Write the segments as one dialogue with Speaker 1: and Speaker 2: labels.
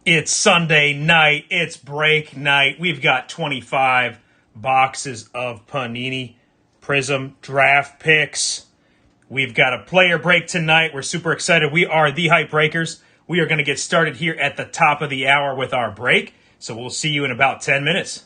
Speaker 1: It's Sunday night. It's break night. We've got 25 boxes of Panini Prizm draft picks. We've got a player break tonight. We're super excited. We are the Hype Breakers. We are going to get started here at the top of the hour with our break. So we'll see you in about 10 minutes.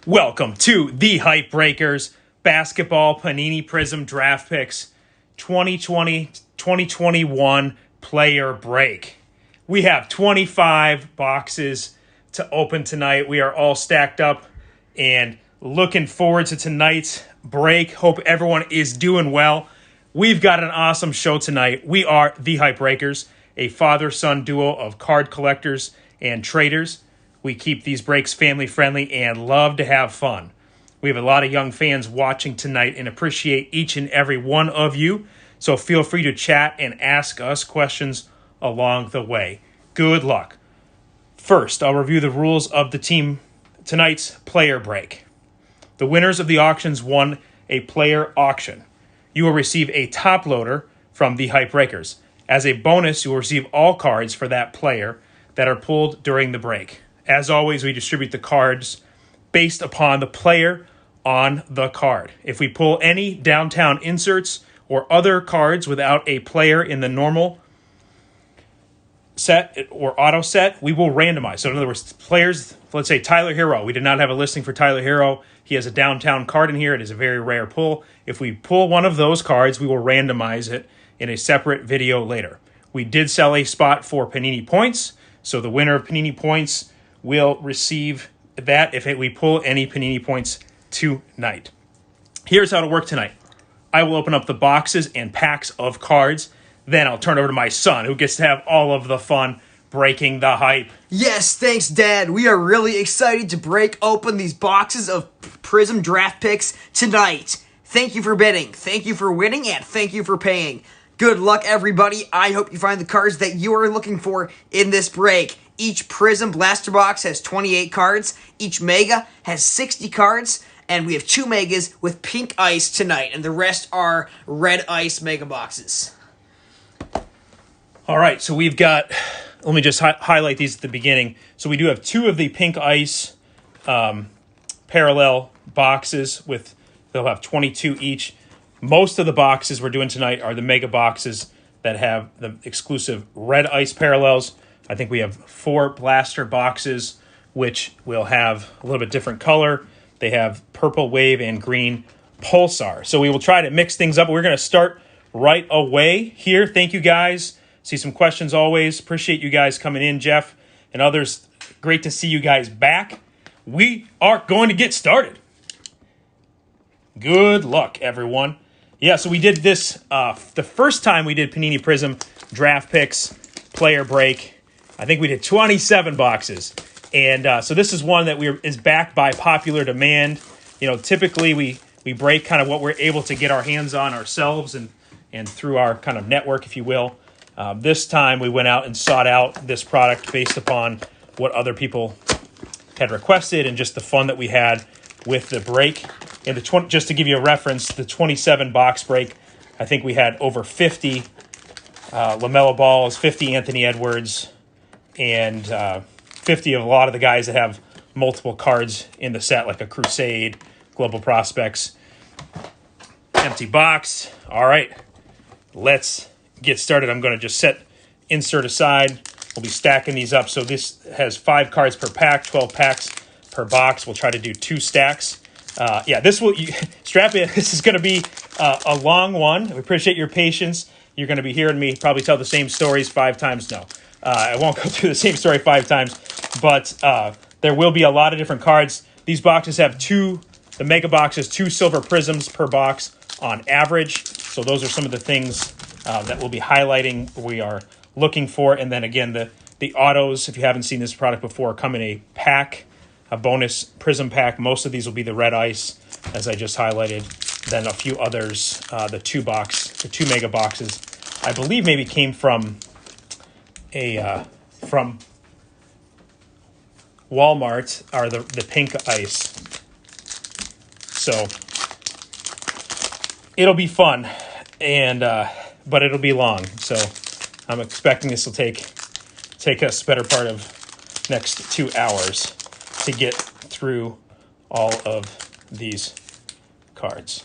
Speaker 1: Welcome to the Hype Breakers Basketball Panini Prizm Draft Picks 2020-2021 Player Break. We have 25 boxes to open tonight. We are all stacked up and looking forward to tonight's break. Hope everyone is doing well. We've got an awesome show tonight. We are the Hype Breakers, a father-son duo of card collectors and traders. We keep these breaks family-friendly and love to have fun. We have a lot of young fans watching tonight and appreciate each and every one of you. So feel free to chat and ask us questions along the way. Good luck. First, I'll review the rules of tonight's player break. The winners of the auctions won a player auction. You will receive a top loader from the Hype Breakers. As a bonus, you will receive all cards for that player that are pulled during the break. As always, we distribute the cards based upon the player on the card. If we pull any downtown inserts or other cards without a player in the normal set or auto set, we will randomize. So in other words, players, let's say Tyler Hero. We did not have a listing for Tyler Hero. He has a downtown card in here. It is a very rare pull. If we pull one of those cards, we will randomize it in a separate video later. We did sell a spot for Panini points. So the winner of Panini points will receive that if we pull any Panini points tonight. Here's how it'll work tonight. I will open up the boxes and packs of cards. Then I'll turn over to my son, who gets to have all of the fun breaking the hype.
Speaker 2: Yes, thanks, Dad. We are really excited to break open these boxes of Prizm draft picks tonight. Thank you for betting, thank you for winning, and thank you for paying. Good luck, everybody. I hope you find the cards that you are looking for in this break. Each Prizm blaster box has 28 cards. Each Mega has 60 cards. And we have 2 Megas with pink ice tonight. And the rest are red ice Mega boxes.
Speaker 1: All right, so we've got, let me just highlight these at the beginning. So we do have 2 of the pink ice parallel boxes they'll have 22 each. Most of the boxes we're doing tonight are the Mega boxes that have the exclusive red ice parallels. I think we have 4 blaster boxes, which will have a little bit different color. They have purple wave and green pulsar. So we will try to mix things up. We're going to start right away here. Thank you, guys. See some questions always. Appreciate you guys coming in, Jeff and others. Great to see you guys back. We are going to get started. Good luck, everyone. Yeah, so we did this the first time we did Panini Prizm draft picks, player break. I think we did 27 boxes. And so this is one that is backed by popular demand. You know, typically we break kind of what we're able to get our hands on ourselves and through our kind of network, if you will. This time we went out and sought out this product based upon what other people had requested and just the fun that we had with the break. And just to give you a reference, the 27 box break, I think we had over 50 LaMelo Balls, 50 Anthony Edwards, and 50 of a lot of the guys that have multiple cards in the set, like a Crusade, Global Prospects. Empty box. All right, let's get started. I'm going to just set insert aside. We'll be stacking these up. So this has 5 cards per pack, 12 packs per box. We'll try to do 2 stacks. Strap in. This is going to be a long one. We appreciate your patience. You're going to be hearing me probably tell the same stories 5 times. No. I won't go through the same story 5 times, but there will be a lot of different cards. These boxes have the Mega boxes, 2 silver Prizms per box on average. So those are some of the things that we'll be highlighting, we are looking for. And then again, the autos, if you haven't seen this product before, come in a pack, a bonus Prizm pack. Most of these will be the red ice, as I just highlighted. Then a few others, the 2 Mega boxes, I believe maybe came from from Walmart, are the pink ice. So it'll be fun, and but it'll be long. So I'm expecting this will take us better part of next 2 hours to get through all of these cards.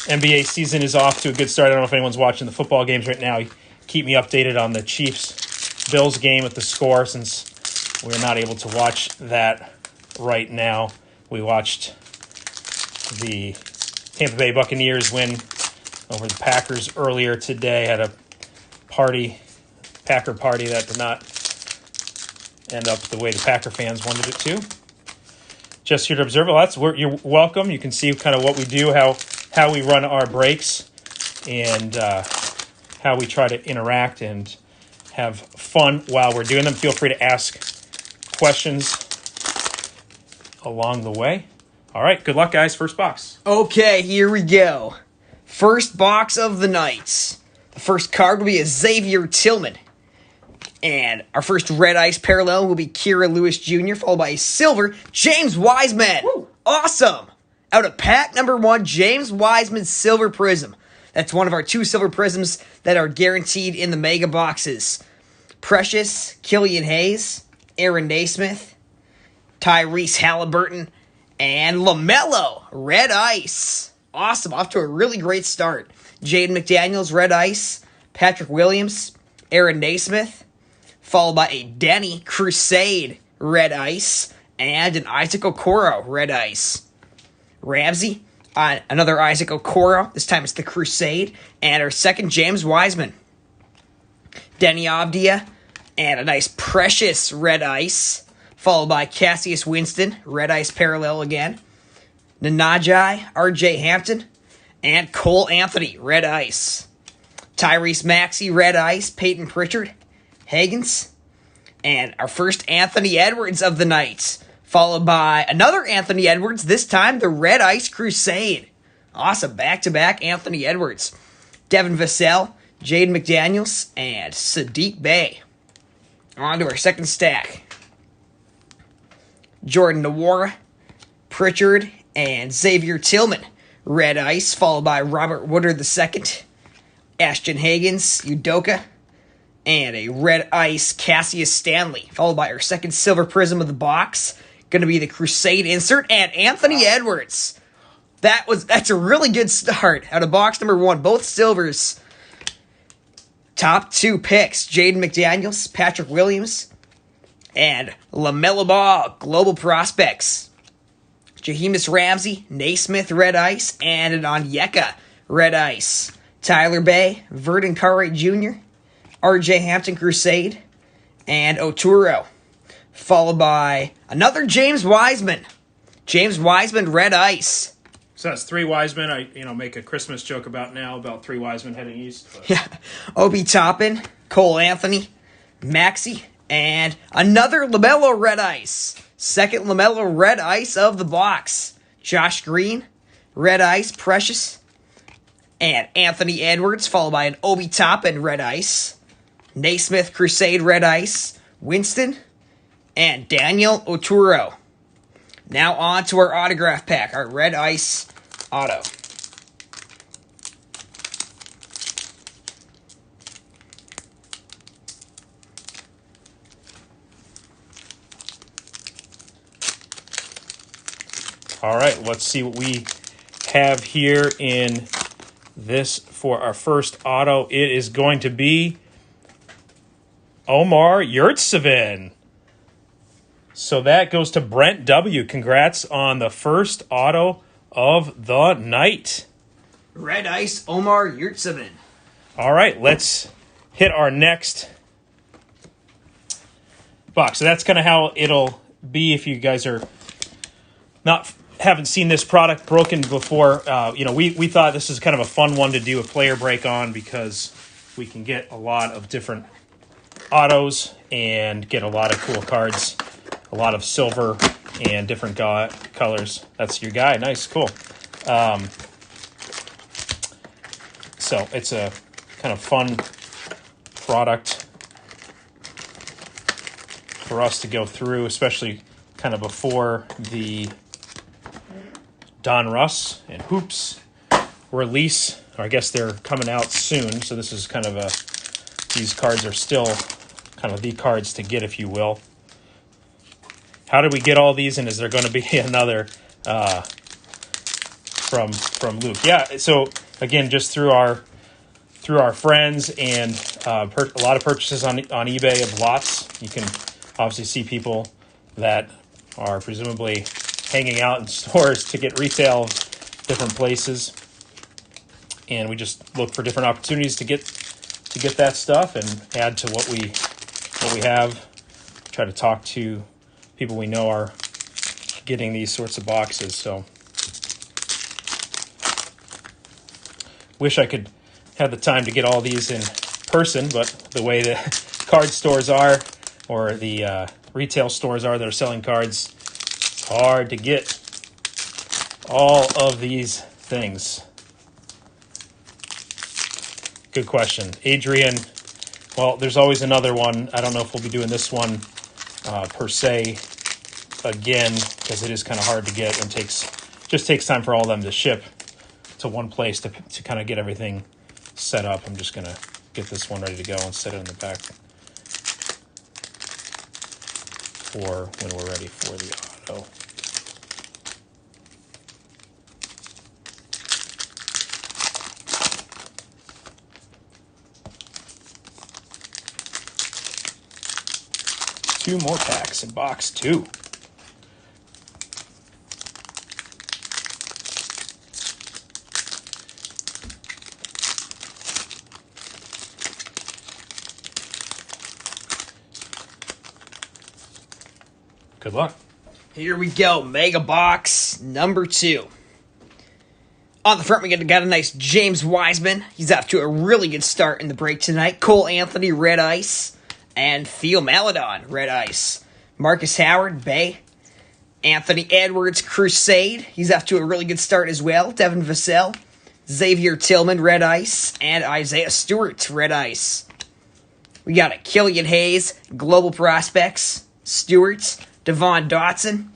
Speaker 1: NBA season is off to a good start. I don't know if anyone's watching the football games right now. Keep me updated on the Chiefs-Bills game with the score, since we're not able to watch that right now. We watched the Tampa Bay Buccaneers win over the Packers earlier today. Had a Packer party that did not end up the way the Packer fans wanted it to. Just here to observe. Well, that's where you're welcome. You can see kind of what we do, how we run our breaks, and how we try to interact and have fun while we're doing them. Feel free to ask questions along the way. All right, good luck, guys. First box.
Speaker 2: Okay, here we go. First box of the night. The first card will be a Xavier Tillman. And our first red ice parallel will be Kira Lewis Jr., followed by a silver James Wiseman. Woo. Awesome. Out of pack number 1, James Wiseman Silver Prizm. That's one of our 2 silver prisms that are guaranteed in the mega boxes. Precious, Killian Hayes, Aaron Naismith, Tyrese Halliburton, and LaMelo, red ice. Awesome, off to a really great start. Jaden McDaniels, red ice, Patrick Williams, Aaron Naismith, followed by a Denny Crusade, red ice, and an Isaac Okoro, red ice. Ramsey, another Isaac Okoro, this time it's the Crusade, and our second James Wiseman. Denny Avdia, and a nice Precious red ice, followed by Cassius Winston, red ice parallel again. Nanajai, RJ Hampton, and Cole Anthony, red ice. Tyrese Maxey, red ice, Peyton Pritchard, Higgins, and our first Anthony Edwards of the night, followed by another Anthony Edwards, this time the red ice Crusade. Awesome, back-to-back Anthony Edwards. Devin Vassell, Jaden McDaniels, and Sadiq Bey. On to our second stack. Jordan Nwora, Pritchard, and Xavier Tillman, red ice, followed by Robert Woodard II, Ashton Higgins, Udoka, and a red ice Cassius Stanley, followed by our second silver prism of the box, going to be the Crusade insert, and Anthony Edwards. That's a really good start out of box number 1, both silvers. Top 2 picks, Jaden McDaniels, Patrick Williams, and LaMelo Ball, Global Prospects. Jahemus Ramsey, Naismith, red ice, and an Onyeka, red ice. Tyler Bay, Verdon Carre Jr., RJ Hampton Crusade, and Oturo, followed by another James Wiseman. James Wiseman, red ice.
Speaker 1: So that's 3 Wiseman. I make a Christmas joke about 3 Wiseman heading east. But.
Speaker 2: Yeah. Obi Toppin, Cole Anthony, Maxey, and another LaMelo red ice. Second LaMelo red ice of the box. Josh Green, red ice, Precious, and Anthony Edwards, followed by an Obi Toppin red ice. Naismith Crusade red ice, Winston, and Daniel Oturo. Now on to our autograph pack, our red ice auto.
Speaker 1: All right, let's see what we have here in this for our first auto. It is going to be Omar Yurtseven. So that goes to Brent W. Congrats on the first auto of the night.
Speaker 2: Red ice Omar Yurtseven.
Speaker 1: All right, let's hit our next box. So that's kind of how it'll be if you guys are haven't seen this product broken before. We thought this is kind of a fun one to do a player break on because we can get a lot of different autos and get a lot of cool cards, a lot of silver and different colors. That's your guy. Nice, cool. So it's a kind of fun product for us to go through, especially kind of before the Don Russ and Hoops release. Or I guess they're coming out soon, so this is kind of these cards are still kind of the cards to get, if you will. How did we get all these, and is there going to be another from Luke? Yeah, so again, just through our friends and a lot of purchases on eBay of lots. You can obviously see people that are presumably hanging out in stores to get retail different places, and we just look for different opportunities to get that stuff and add to what we have. Try to talk to people we know are getting these sorts of boxes. So wish I could have the time to get all these in person, but the way the card stores are, or the retail stores are that are selling cards, it's hard to get all of these things. Good question. Adrian, well, there's always another one. I don't know if we'll be doing this one per se again, because it is kind of hard to get and just takes time for all of them to ship to one place to kind of get everything set up. I'm just going to get this one ready to go and set it in the back for when we're ready for the auto. Two more packs in box 2. Good luck.
Speaker 2: Here we go. Mega box number 2. On the front, we got a nice James Wiseman. He's off to a really good start in the break tonight. Cole Anthony, red ice. And Theo Maledon, red ice. Marcus Howard, Bay. Anthony Edwards, Crusade. He's off to a really good start as well. Devin Vassell. Xavier Tillman, red ice. And Isaiah Stewart, red ice. We got a Killian Hayes, Global Prospects. Stewart. Devon Dotson.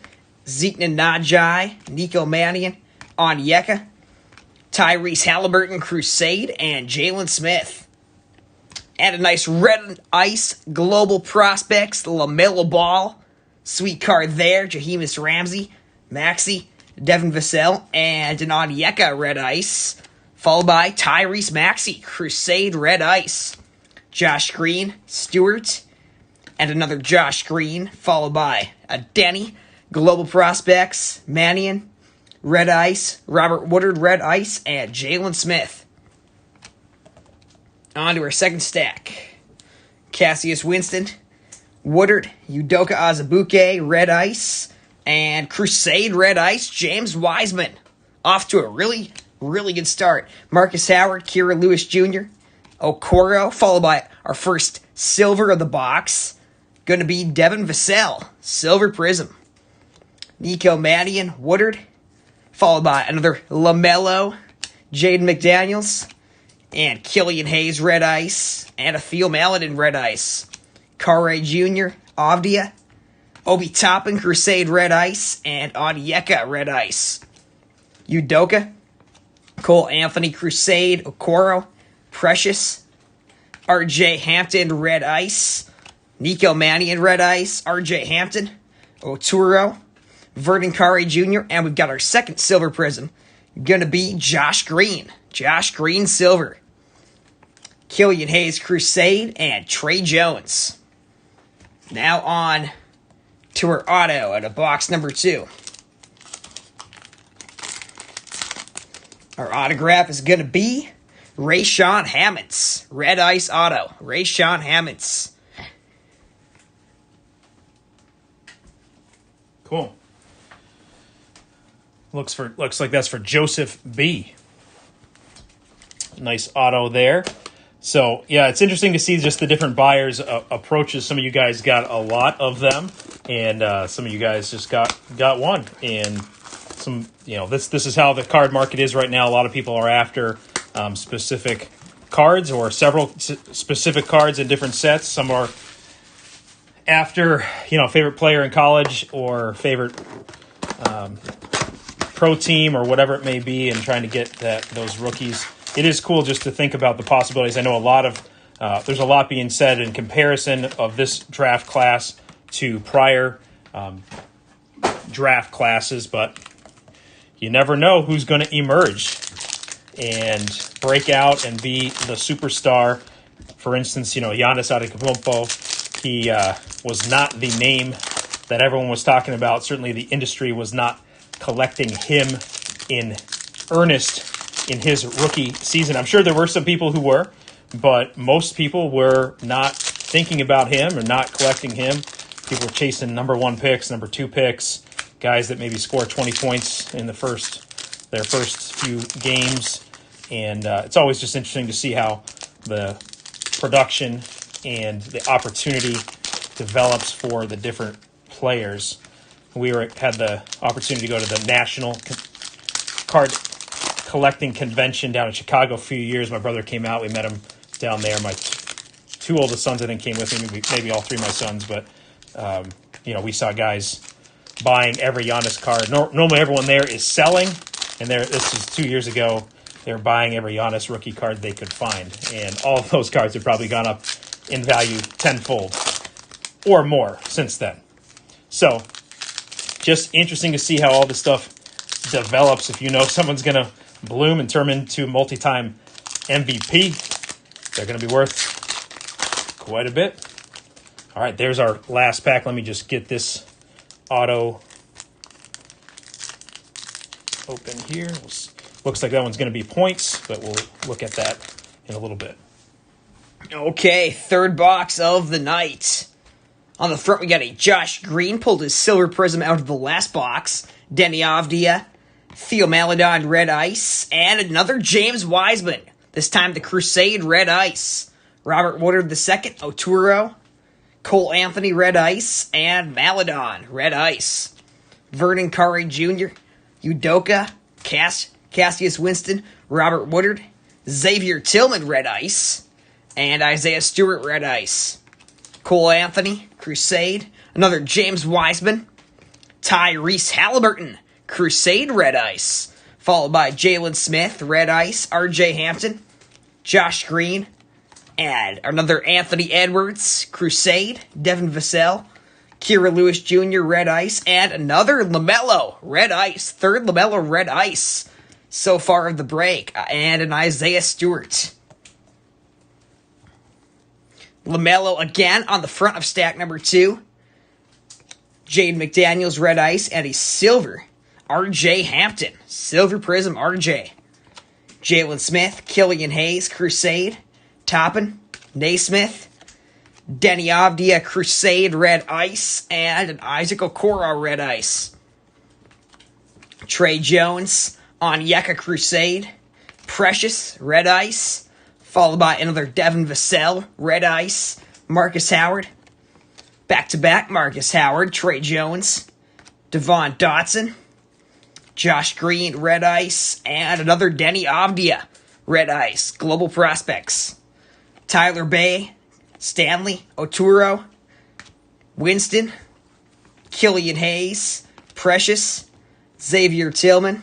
Speaker 2: Zeke Najai. Nico Mannion. Onyeka. Tyrese Halliburton, Crusade. And Jalen Smith. And a nice red ice Global Prospects, LaMelo Ball. Sweet card there. Jaheim Ramsey, Maxey, Devin Vassell, and an Onyeka red ice. Followed by Tyrese Maxey, Crusade red ice. Josh Green, Stewart, and another Josh Green. Followed by a Denny, Global Prospects, Mannion, red ice. Robert Woodard, red ice, and Jalen Smith. On to our second stack. Cassius Winston, Woodard, Udoka Azubuike, red ice, and Crusade red ice, James Wiseman. Off to a really, really good start. Marcus Howard, Kira Lewis Jr., Okoro, followed by our first silver of the box. Going to be Devin Vassell, silver Prizm. Nico Mannion, Woodard, followed by another LaMelo, Jaden McDaniels, and Killian Hayes, red ice. And a Theo Maledon, red ice. Carre Jr., Avdia. Obi Toppin, Crusade, red ice. And Onyeka, red ice. Udoka. Cole Anthony, Crusade. Okoro. Precious. RJ Hampton, red ice. Nico Mannion, red ice. RJ Hampton. Oturo. Vernon Carre Jr. And we've got our second silver Prizm. Gonna be Josh Green. Josh Green, silver. Killian Hayes, Crusade, and Trey Jones. Now on to our auto at a box number 2. Our autograph is going to be Rayshawn Hammonds. Red Ice Auto. Rayshawn Hammonds.
Speaker 1: Cool. Looks like that's for Joseph B. Nice auto there. So, yeah, it's interesting to see just the different buyers' approaches. Some of you guys got a lot of them, and some of you guys just got one. And some, this is how the card market is right now. A lot of people are after specific cards or several specific cards in different sets. Some are after, favorite player in college or favorite pro team or whatever it may be, and trying to get those rookies. It is cool just to think about the possibilities. I know there's a lot being said in comparison of this draft class to prior draft classes, but you never know who's going to emerge and break out and be the superstar. For instance, Giannis Antetokounmpo, He was not the name that everyone was talking about. Certainly the industry was not collecting him in earnest in his rookie season. I'm sure there were some people who were, but most people were not thinking about him or not collecting him. People were chasing number 1 picks, number 2 picks, guys that maybe score 20 points in their first few games. And it's always just interesting to see how the production and the opportunity develops for the different players. We had the opportunity to go to the National Card Collecting Convention down in Chicago a few years. My brother came out. We met him down there. My 2 oldest sons, I think, came with me. Maybe all 3 of my sons. But, we saw guys buying every Giannis card. Normally everyone there is selling. And this is 2 years ago. They were buying every Giannis rookie card they could find. And all of those cards have probably gone up in value tenfold or more since then. So, just interesting to see how all this stuff develops. If you know someone's going to bloom and turn into multi-time MVP, they're going to be worth quite a bit. All right, there's our last pack. Let me just get this auto open here. Looks like that one's going to be points, but we'll look at that in a little bit.
Speaker 2: Okay, third box of the night. On the front, we got a Josh Green, pulled his silver prism out of the last box. Denny Avdia, Theo Maledon, Red Ice, and another James Wiseman. This time the Crusade, Red Ice. Robert Woodard II, Oturo, Cole Anthony, Red Ice, and Maledon, Red Ice. Vernon Curry Jr., Udoka, Cassius Winston, Robert Woodard, Xavier Tillman, Red Ice, and Isaiah Stewart, Red Ice. Cole Anthony, Crusade, another James Wiseman, Tyrese Halliburton, Crusade, Red Ice, followed by Jalen Smith, Red Ice, R.J. Hampton, Josh Green, and another Anthony Edwards, Crusade, Devin Vassell, Kira Lewis Jr., Red Ice, and another LaMelo, Red Ice, third LaMelo, Red Ice so far of the break, and an Isaiah Stewart. LaMelo again on the front of stack number 2. Jaden McDaniels, Red Ice, and a silver R.J. Hampton. Silver Prism RJ. Jalen Smith, Killian Hayes, Crusade. Toppin, Naismith. Denny Avdia, Crusade, Red Ice, and an Isaac Okoro, Red Ice. Trey Jones, Onyeka, Crusade. Precious, Red Ice, followed by another Devin Vassell, Red Ice, Marcus Howard. Back-to-back, Marcus Howard, Trey Jones, Devon Dotson, Josh Green, Red Ice, and another Denny Avdia, Red Ice, Global Prospects. Tyler Bay, Stanley, Oturo, Winston, Killian Hayes, Precious, Xavier Tillman,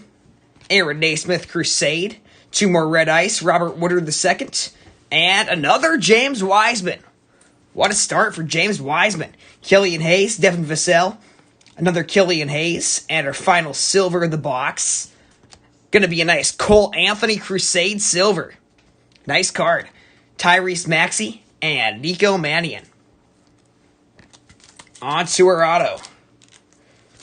Speaker 2: Aaron Naismith, Crusade, 2 more Red Ice, Robert Woodard II, and another James Wiseman. What a start for James Wiseman. Killian Hayes, Devin Vassell, another Killian Hayes, and our final silver of the box. Gonna be a nice Cole Anthony Crusade silver. Nice card. Tyrese Maxey and Nico Mannion. On to our auto,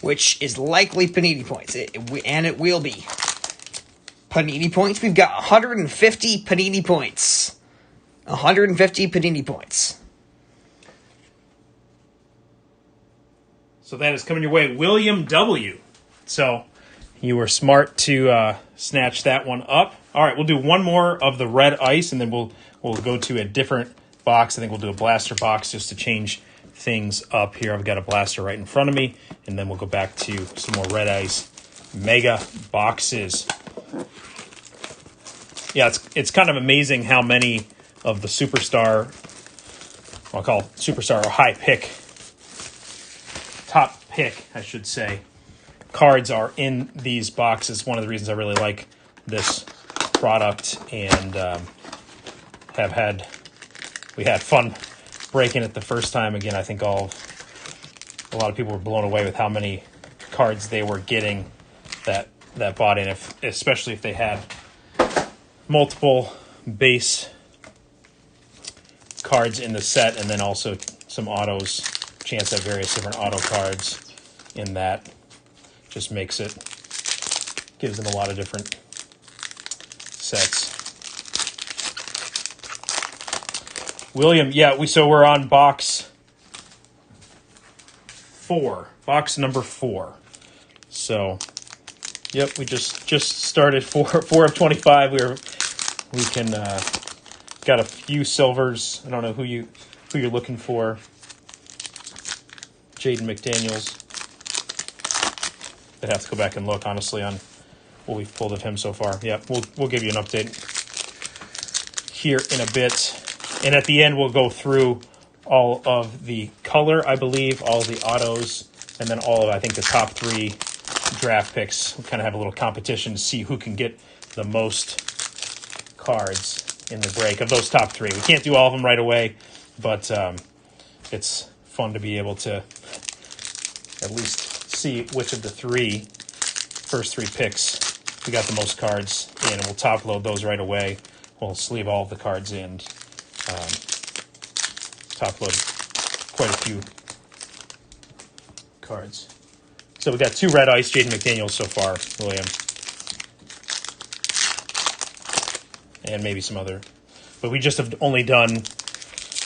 Speaker 2: which is likely Panini points, and it will be. Panini points, we've got 150 Panini points. 150 Panini points.
Speaker 1: So that is coming your way, William W. So you were smart to snatch that one up. All right, we'll do one more of the Red Ice, and then we'll go to a different box. I think we'll do a blaster box just to change things up here. I've got a blaster right in front of me, and then we'll go back to some more Red Ice mega boxes. Yeah, it's kind of amazing how many of the superstar, I'll call superstar or high pick, top pick, I should say, cards are in these boxes. One of the reasons I really like this product, and we had fun breaking it the first time. Again, I think a lot of people were blown away with how many cards they were getting that bought in, especially if they had multiple base cards in the set, and then also some autos, chance at various different auto cards in that. Just makes it, gives them a lot of different sets. William, yeah, so we're on box 4, box number 4. So, yep, we just started 4 of 25. We can got a few silvers. I don't know who you're looking for. Jaden McDaniels. I'd have to go back and look honestly on what we've pulled of him so far. Yeah, we'll give you an update here in a bit. And at the end, we'll go through all of the color, I believe, all the autos, and then all of, I think, the top 3 draft picks. We'll kind of have a little competition to see who can get the most cards in the break of those top 3. We can't do all of them right away, but it's fun to be able to at least see which of the first three picks we got the most cards in, and we'll top load those right away. We'll sleeve all of the cards in. Top load quite a few cards. So we got 2 red ice, Jaden McDaniels so far, William. And maybe some other. But we just have only done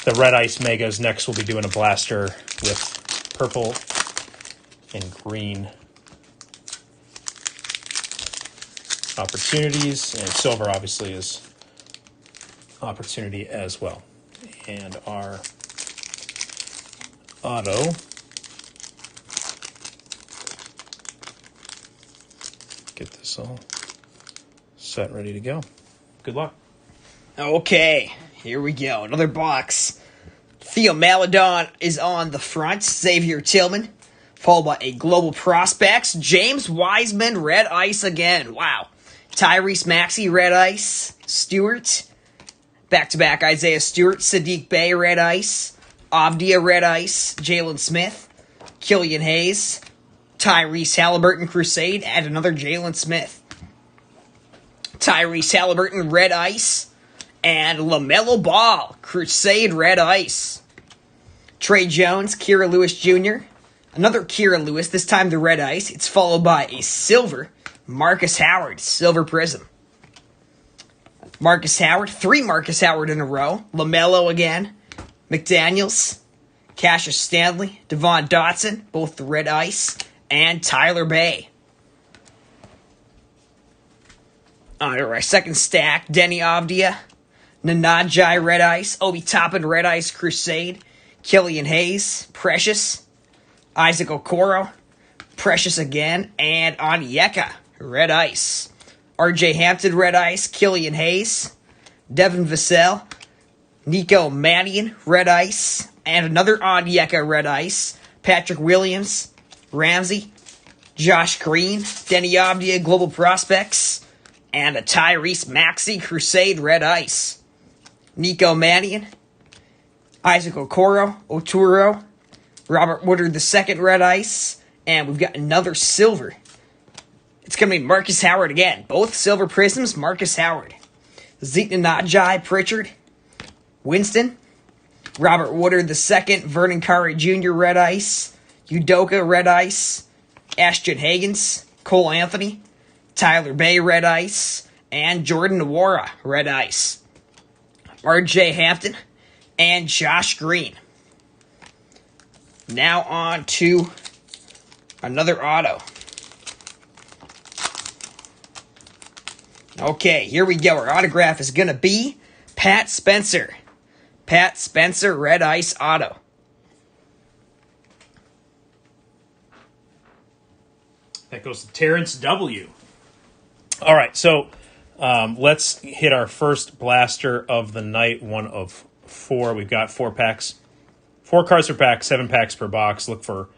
Speaker 1: the red ice megas. Next we'll be doing a blaster with purple and green opportunities. And silver obviously is opportunity as well. And our auto get this all set, ready to go. Good luck.
Speaker 2: Okay, here we go. Another box. Theo Maledon is on the front. Xavier Tillman, followed by a Global Prospects. James Wiseman, red ice again. Wow. Tyrese Maxey, red ice. Stewart. Back-to-back Isaiah Stewart, Sadiq Bey, red ice. Avdia, red ice. Jalen Smith. Killian Hayes. Tyrese Halliburton, Crusade. And another Jalen Smith. Tyrese Halliburton, red ice. And LaMelo Ball, Crusade, red ice. Trey Jones, Kira Lewis Jr. Another Kira Lewis, this time the red ice. It's followed by a silver Marcus Howard, silver Prizm. Marcus Howard, 3 Marcus Howard in a row. LaMelo again. McDaniels, Cassius Stanley, Devon Dotson, both the red ice. And Tyler Bay. On our second stack, Denny Avdia, Nanajai, red ice. Obi Toppin, red ice, Crusade. Killian Hayes, Precious. Isaac Okoro, Precious again. And Onyeka, red ice. RJ Hampton, red ice. Killian Hayes. Devin Vassell. Nico Mannion, red ice. And another Onyeka, red ice. Patrick Williams. Ramsey. Josh Green. Denny Avdia, Global Prospects. And a Tyrese Maxey, Crusade, red ice. Nico Mannion. Isaac Okoro. Oturo. Robert Woodard II, red ice. And we've got another silver. It's going to be Marcus Howard again. Both silver Prizms, Marcus Howard. Zeke Nanajai, Pritchard. Winston. Robert Woodard II, Vernon Carey Jr., red ice. Udoka, red ice. Ashton Higgins. Cole Anthony. Tyler Bay, red ice. And Jordan Nwora, red ice. RJ Hampton. And Josh Green. Now on to another auto. Okay, here we go. Our autograph is going to be Pat Spencer. Pat Spencer, red ice auto.
Speaker 1: That goes to Terrence W. All right, so let's hit our first blaster of the night, one of 4. We've got 4 packs. 4 cards per pack, 7 packs per box. Look for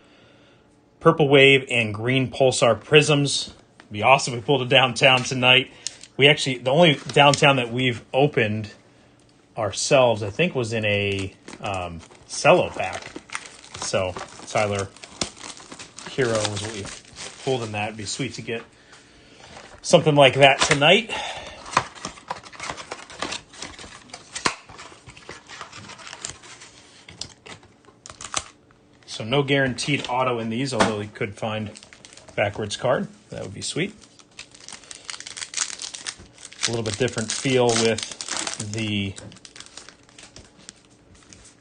Speaker 1: Purple Wave and Green Pulsar Prisms. It'd be awesome if we pulled a downtown tonight. We actually, the only downtown that we've opened ourselves, I think, was in a cello pack. So, Tyler Hero was what we pulled in that. It'd be sweet to get something like that tonight. So no guaranteed auto in these, although we could find backwards card. That would be sweet. A little bit different feel with the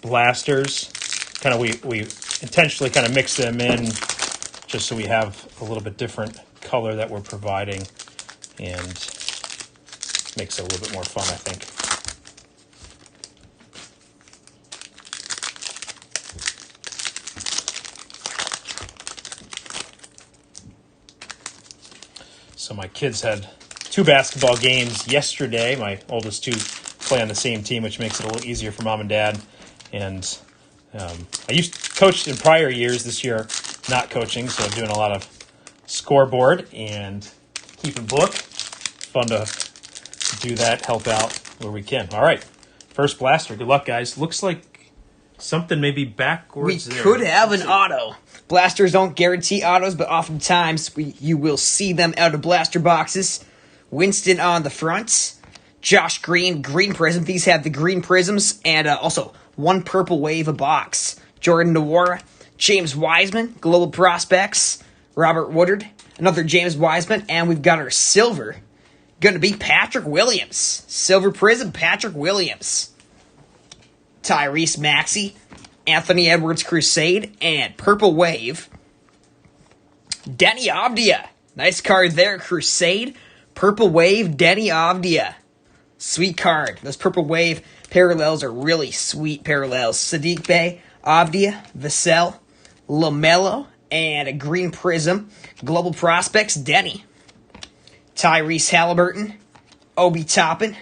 Speaker 1: blasters. Kind of we intentionally kind of mix them in just so we have a little bit different color that we're providing, and makes it a little bit more fun, I think. So my kids had 2 basketball games yesterday. My oldest 2 play on the same team, which makes it a little easier for mom and dad. And I coached in prior years. This year, not coaching, so doing a lot of scoreboard and keeping book. Fun to do that, help out where we can. All right, first blaster. Good luck, guys. Looks like something maybe backwards
Speaker 2: We
Speaker 1: there.
Speaker 2: could have an auto. Blasters don't guarantee autos, but oftentimes you will see them out of blaster boxes. Winston on the front. Josh Green, green prism. These have the green prisms, and also 1 purple wave a box. Jordan Nwora, James Wiseman, global prospects. Robert Woodard, another James Wiseman, and we've got our silver. Going to be Patrick Williams. Silver prism, Patrick Williams. Tyrese Maxey, Anthony Edwards Crusade, and Purple Wave. Denny Avdia. Nice card there, Crusade. Purple Wave, Denny Avdia. Sweet card. Those Purple Wave parallels are really sweet parallels. Sadiq Bey, Avdia, Vassell, LaMelo, and a green prism. Global prospects, Denny. Tyrese Halliburton, Obi Toppin,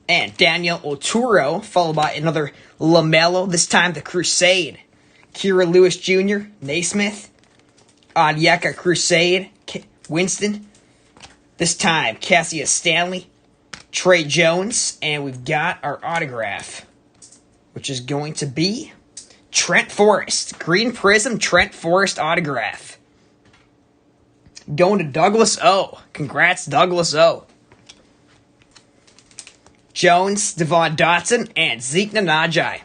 Speaker 2: and Daniel Oturu, followed by another LaMelo, this time the Crusade. Kira Lewis Jr., Naismith, Onyeka Crusade, Winston, this time Cassius Stanley, Trey Jones, and we've got our autograph, which is going to be Trent Forrest. Green Prism, Trent Forrest autograph. Going to Douglas O. Congrats, Douglas O. Jones, Devon Dotson, and Zeke Nnaji.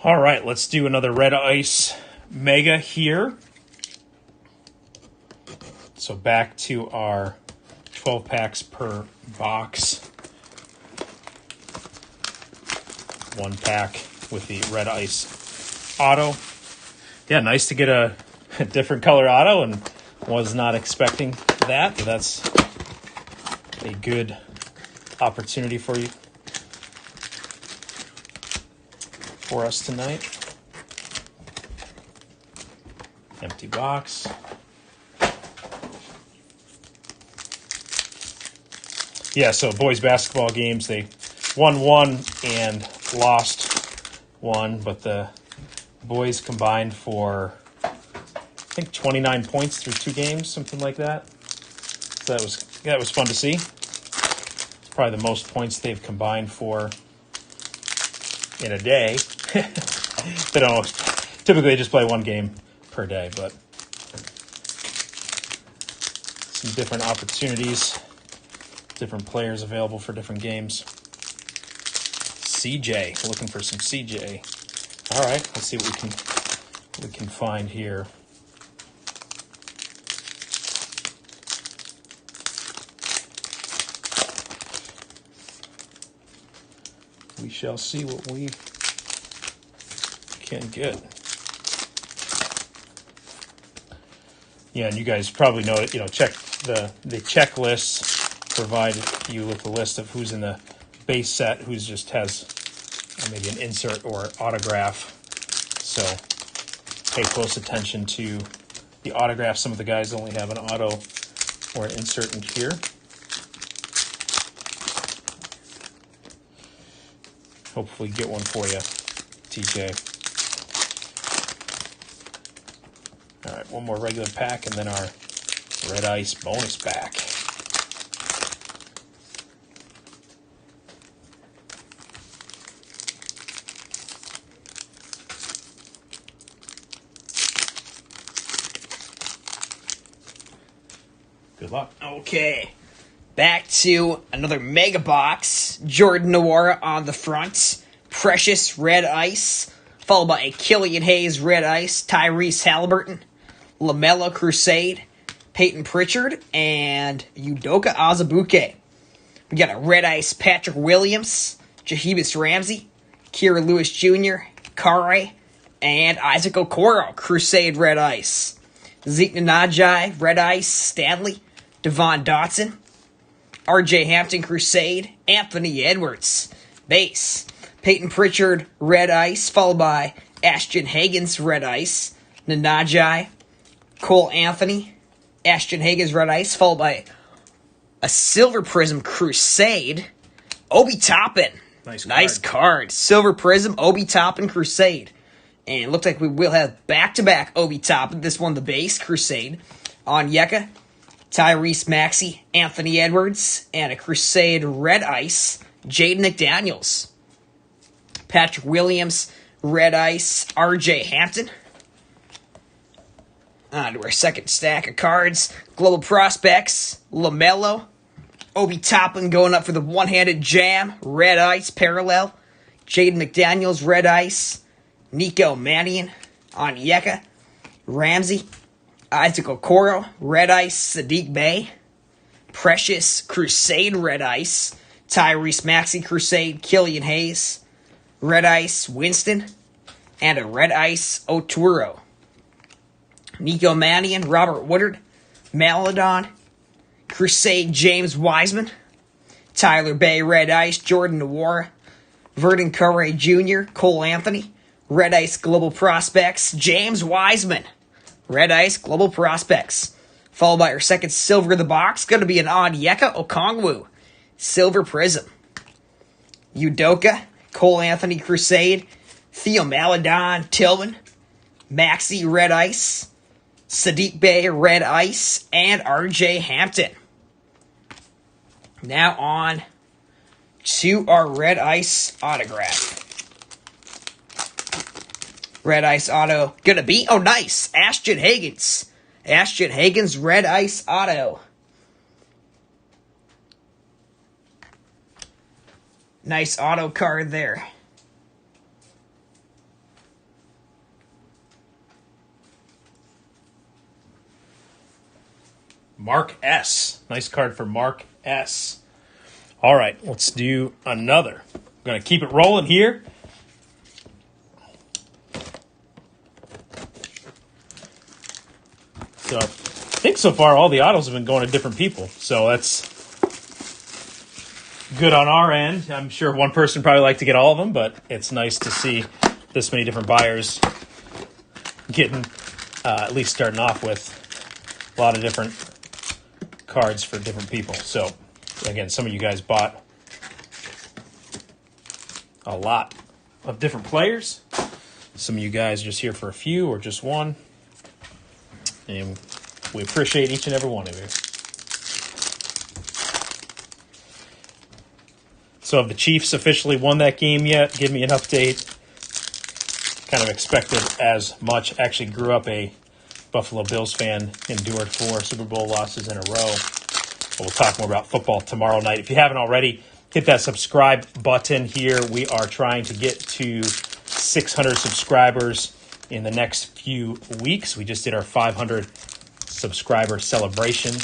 Speaker 1: All right, let's do another Red Ice Mega here. So back to our 12 packs per box. 1 pack with the Red Ice Auto. Yeah, nice to get a different color auto, and was not expecting that. But that's a good opportunity for us tonight. Empty box. Yeah, so boys basketball games, they won 1 and lost 1, but the boys combined for, I think, 29 points through 2 games, something like that. So that was fun to see. It's probably the most points they've combined for in a day. They don't typically just play 1 game per day, but some different opportunities, different players available for different games. CJ, looking for some CJ. All right, let's see what we can find here. We shall see what we can get. Yeah, and you guys probably know it. Check the checklists. Provide you with a list of who's in the base set, who's just has maybe an insert or autograph. So pay close attention to the autograph. Some of the guys only have an auto or an insert in here. Hopefully get one for you, TJ. All right, one more regular pack and then our Red Ice bonus pack. Good luck.
Speaker 2: Okay. Back to another mega box. Jordan Nwora on the front. Precious Red Ice, followed by a Killian Hayes Red Ice, Tyrese Halliburton, LaMelo Crusade, Peyton Pritchard, and Udoka Azubuike. We got a Red Ice Patrick Williams, Jahibis Ramsey, Kira Lewis Jr., Kare, and Isaac Okoro, Crusade Red Ice. Zeke Nanajai, Red Ice, Stanley, Devon Dotson, RJ Hampton, Crusade, Anthony Edwards, base. Peyton Pritchard, Red Ice, followed by Ashton Hagens, Red Ice, Nanajai, Cole Anthony, Ashton Hagens, Red Ice, followed by a Silver Prizm Crusade, Obi Toppin. Nice card. Silver Prizm, Obi Toppin, Crusade. And it looks like we will have back-to-back Obi Toppin. This one, the base, Crusade. Onyeka, Tyrese Maxey, Anthony Edwards, and a Crusade Red Ice, Jaden McDaniels. Patrick Williams, Red Ice, RJ Hampton. On to our second stack of cards. Global Prospects, LaMelo. Obi Toppin going up for the one-handed jam. Red Ice, Parallel. Jaden McDaniels, Red Ice. Nico Mannion, Onyeka. Ramsey. Isaac Okoro, Red Ice, Sadiq Bey. Precious, Crusade Red Ice. Tyrese Maxey, Crusade, Killian Hayes. Red Ice, Winston. And a Red Ice, Oturo. Nico Mannion, Robert Woodard. Maladon. Crusade, James Wiseman. Tyler Bay, Red Ice, Jordan Nwora. Verdon Curry Jr., Cole Anthony. Red Ice, Global Prospects, James Wiseman. Red Ice, Global Prospects. Followed by our second silver of the box. Going to be an Onyeka Okongwu. Silver Prizm. Udoka, Cole Anthony, Crusade. Theo Maladon, Tillman. Maxey, Red Ice. Sadiq Bey, Red Ice. And RJ Hampton. Now on to our Red Ice autograph. Red Ice auto gonna be, oh nice, Ashton Hagens. Ashton Hagens Red Ice auto. Nice auto card there.
Speaker 1: Mark S. Nice card for Mark S. All right, let's do another. I'm going to keep it rolling here. So I think so far all the autos have been going to different people. So that's good on our end. I'm sure one person probably like to get all of them, but it's nice to see this many different buyers getting, at least starting off with a lot of different cards for different people. So again, some of you guys bought a lot of different players. Some of you guys are just here for a few or just one. And we appreciate each and every one of you. So have the Chiefs officially won that game yet? Give me an update. Kind of expected as much. Actually grew up a Buffalo Bills fan, endured 4 Super Bowl losses in a row. But we'll talk more about football tomorrow night. If you haven't already, hit that subscribe button here. We are trying to get to 600 subscribers in the next few weeks. We just did our 500 subscriber celebration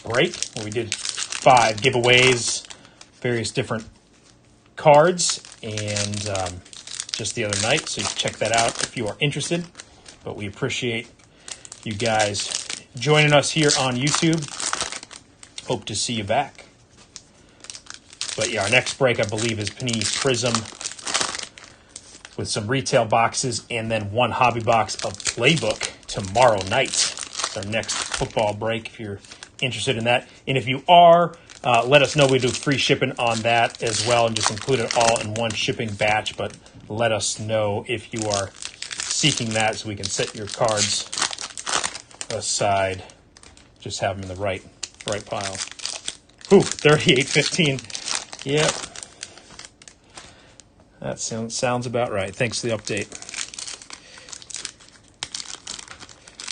Speaker 1: break, where we did 5 giveaways, various different cards, and just the other night. So you can check that out if you are interested. But we appreciate you guys joining us here on YouTube. Hope to see you back. But yeah, our next break, I believe, is Panini's Prizm with some retail boxes and then 1 hobby box of Playbook tomorrow night. It's our next football break if you're interested in that. And if you are, let us know. We do free shipping on that as well and just include it all in one shipping batch. But let us know if you are seeking that so we can set your cards aside. Just have them in the right pile. Ooh, 38-15. Yep. That sounds about right. Thanks for the update.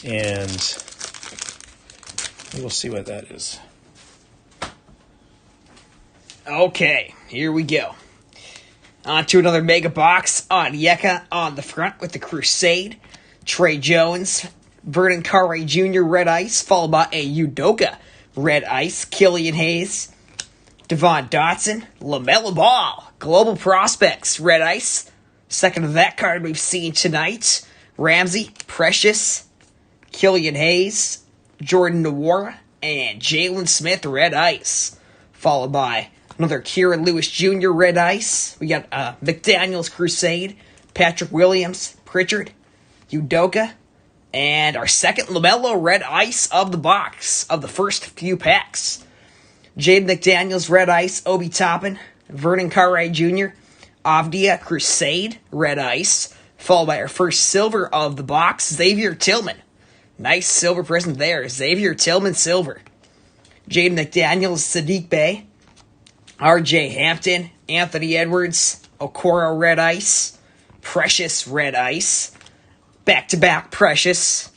Speaker 1: And we'll see what that is.
Speaker 2: Okay, here we go. On to another mega box. Onyeka on the front with the Crusade. Trey Jones, Vernon Carey Jr. Red Ice, followed by a Udoka Red Ice. Killian Hayes, Devon Dotson, LaMelo Ball, Global Prospects Red Ice. Second of that card we've seen tonight. Ramsey, Precious, Killian Hayes, Jordan Nwora, and Jalen Smith Red Ice. Followed by another Kieran Lewis Jr. Red Ice. We got McDaniels Crusade, Patrick Williams, Pritchard, Udoka, and our second LaMelo Red Ice of the box, of the first few packs. Jaden McDaniels Red Ice, Obi Toppin, Vernon Carey Jr., Avdia Crusade Red Ice, followed by our first silver of the box, Xavier Tillman. Nice silver present there, Xavier Tillman silver. Jaden McDaniels, Sadiq Bey, R.J. Hampton, Anthony Edwards, Okoro Red Ice, Precious Red Ice, back-to-back Precious,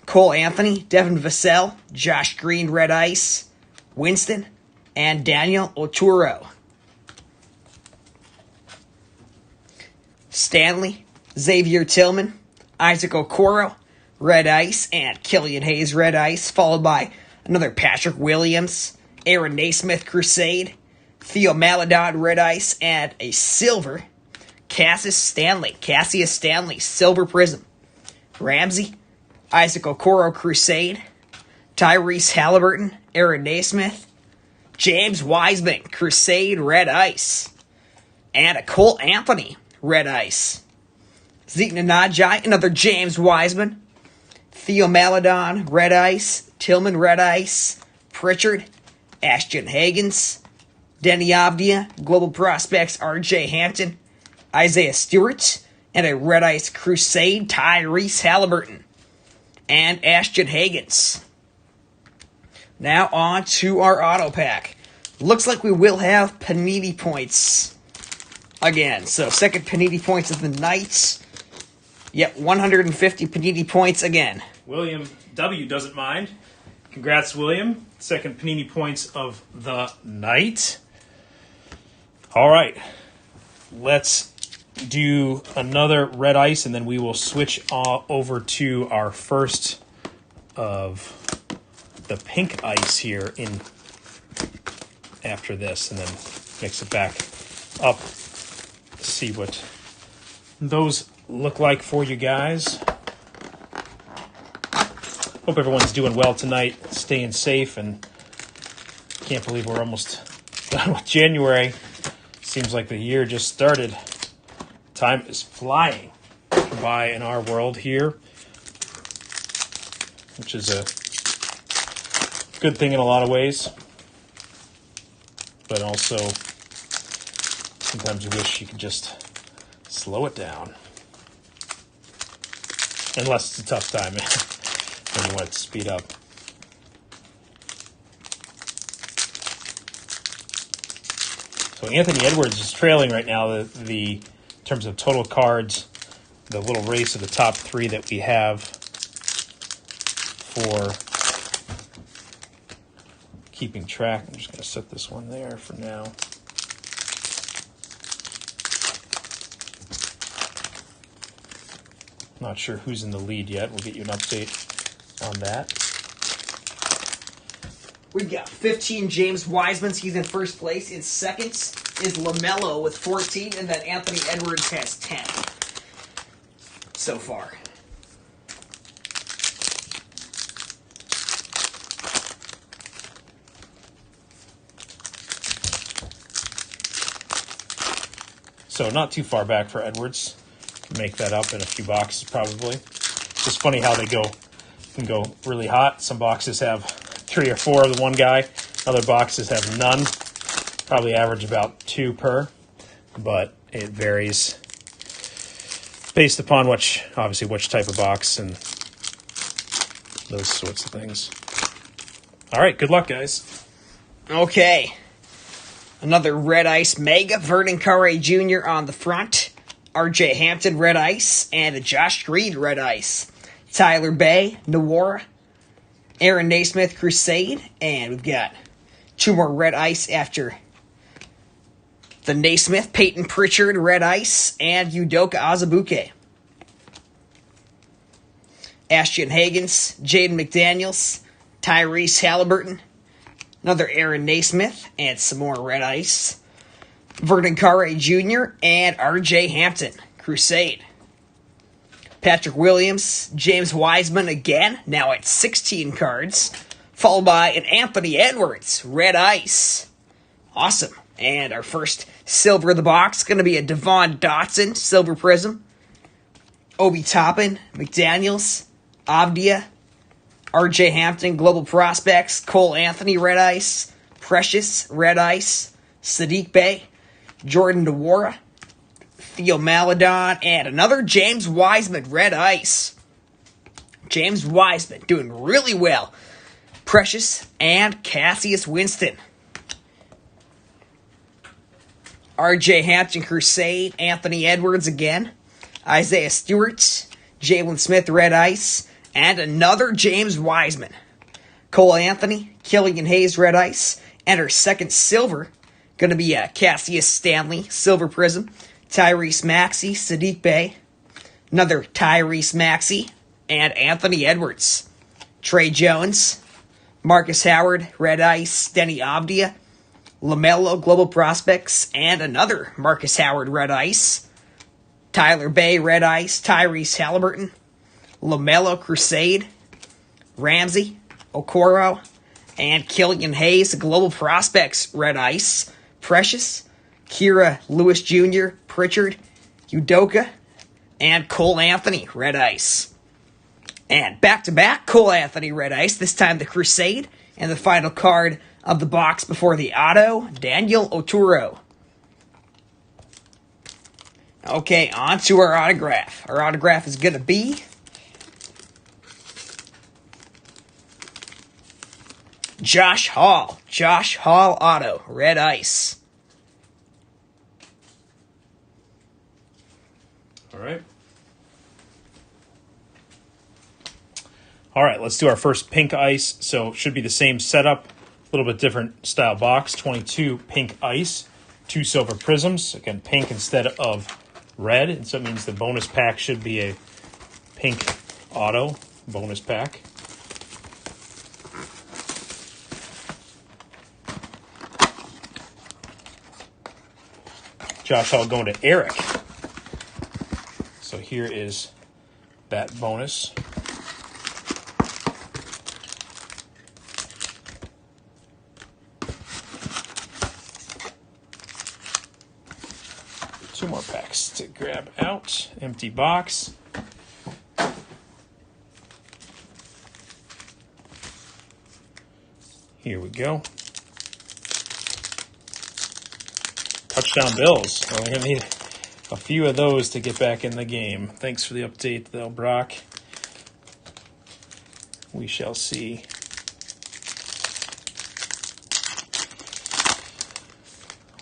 Speaker 2: Cole Anthony, Devin Vassell, Josh Green Red Ice, Winston, and Daniel Oturo. Stanley, Xavier Tillman, Isaac Okoro Red Ice, and Killian Hayes Red Ice, followed by another Patrick Williams, Aaron Naismith Crusade, Theo Maladon Red Ice, and a silver Cassius Stanley, Silver Prism. Ramsey, Isaac Okoro Crusade, Tyrese Halliburton, Aaron Naismith, James Wiseman Crusade Red Ice, and a Cole Anthony Red Ice. Zeke Nanajai, another James Wiseman, Theo Maladon Red Ice, Tillman Red Ice, Pritchard, Ashton Hagens, Denny Avdia, Global Prospects R.J. Hampton, Isaiah Stewart, and a Red Ice Crusade, Tyrese Halliburton, and Ashton Hagens. Now on to our auto pack. Looks like we will have Panini points again. So second Panini points of the night. Yep, 150 Panini points again.
Speaker 1: William W. doesn't mind. Congrats, William. Second Panini points of the night. All right. Let's do another Red Ice, and then we will switch over to our first of the pink ice here in after this, and then mix it back up. See what those look like for you guys. Hope everyone's doing well tonight, staying safe, and can't believe we're almost done with January. Seems like the year just started. Time is flying by in our world here, which is a good thing in a lot of ways, but also sometimes you wish you could just slow it down. Unless it's a tough time and you want it to speed up. So Anthony Edwards is trailing right now the in terms of total cards, the little race of the top three that we have for keeping track. I'm just going to set this one there for now. Not sure who's in the lead yet. We'll get you an update on that.
Speaker 2: We've got 15 James Wiseman. He's in first place. In second is LaMelo with 14, and then Anthony Edwards has 10 so far.
Speaker 1: So not too far back for Edwards. Make that up in a few boxes probably. It's funny how they can go really hot. Some boxes have 3 or 4 of the one guy. Other boxes have none. Probably average about 2 per, but it varies based upon which type of box and those sorts of things. All right, good luck, guys.
Speaker 2: Okay. Another Red Ice Mega. Vernon Carey Jr. on the front. R.J. Hampton Red Ice. And the Josh Green Red Ice. Tyler Bay, Nwora, Aaron Naismith Crusade. And we've got 2 more Red Ice after The Naismith, Peyton Pritchard, red ice, and Udoka Azubuike. Ashton Hagens, Jaden McDaniels, Tyrese Halliburton, another Aaron Naismith, and some more red ice. Vernon Carre Jr. and R.J. Hampton, Crusade. Patrick Williams, James Wiseman again, now at 16 cards, followed by an Anthony Edwards, red ice. Awesome. And our first silver of the box going to be a Devon Dotson, silver prism. Obi Toppin, McDaniels, Avdia, R.J. Hampton, Global Prospects, Cole Anthony, red ice, Precious, red ice, Sadiq Bey, Jordan Nwora, Theo Maladon, and another James Wiseman, red ice. James Wiseman doing really well. Precious and Cassius Winston. R.J. Hampton, Crusade, Anthony Edwards again, Isaiah Stewart, Jalen Smith, red ice, and another James Wiseman. Cole Anthony, Killian Hayes, red ice, and our second silver, going to be Cassius Stanley, silver prism, Tyrese Maxey, Sadiq Bey, another Tyrese Maxey, and Anthony Edwards. Trey Jones, Marcus Howard, red ice, Denny Avdia, LaMelo, Global Prospects, and another Marcus Howard, red ice, Tyler Bay, red ice, Tyrese Halliburton, LaMelo, Crusade, Ramsey, Okoro, and Killian Hayes, Global Prospects, red ice, Precious, Kira Lewis Jr., Pritchard, Udoka, and Cole Anthony, red ice. And back-to-back Cole Anthony, red ice, this time the Crusade, and the final card of the box before the auto, Daniel Oturu. Okay, on to our autograph. Our autograph is going to be Josh Hall. Josh Hall auto, red ice.
Speaker 1: All right, let's do our first pink ice. So it should be the same setup, a little bit different style box. 22 pink ice, 2 silver prisms. Again, pink instead of red. And so it means the bonus pack should be a pink auto bonus pack. Josh Hall going to Eric. So here is that bonus. Two more packs to grab out. Empty box. Here we go. Touchdown Bills. We're going to need a few of those to get back in the game. Thanks for the update, though, Brock. We shall see.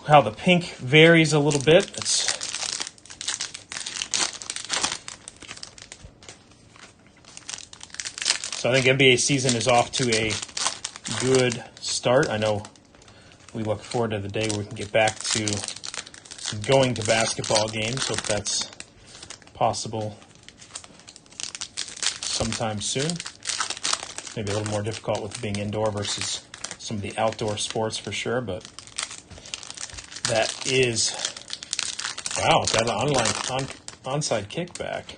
Speaker 1: How the pink varies a little bit. So I think NBA season is off to a good start. I know we look forward to the day where we can get back to going to basketball games. Hope that's possible sometime soon. Maybe a little more difficult with being indoor versus some of the outdoor sports for sure, but that is, wow, got an onside kickback.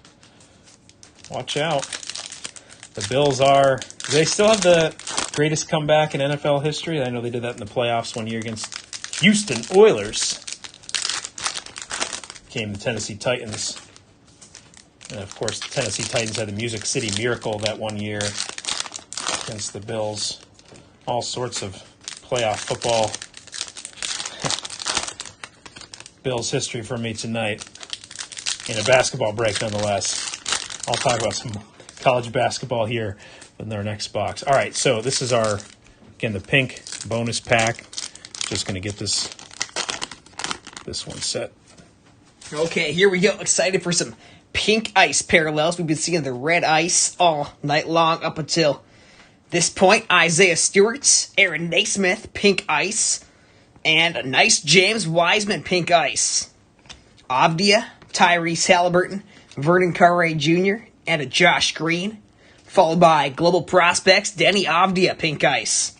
Speaker 1: Watch out. The Bills do they still have the greatest comeback in NFL history? I know they did that in the playoffs one year against Houston Oilers. Came the Tennessee Titans. And, of course, the Tennessee Titans had the Music City Miracle that one year against the Bills. All sorts of playoff football. Bills history for me tonight. In a basketball break, nonetheless. I'll talk about some college basketball here in our next box. All right, so this is our, again, the pink bonus pack. Just going to get this one set.
Speaker 2: Okay, here we go. Excited for some pink ice parallels. We've been seeing the red ice all night long up until this point. Isaiah Stewart, Aaron Naismith, pink ice. And a nice James Wiseman pink ice. Avdia, Tyrese Halliburton, Vernon Carey Jr., and a Josh Green. Followed by Global Prospects, Denny Avdia pink ice.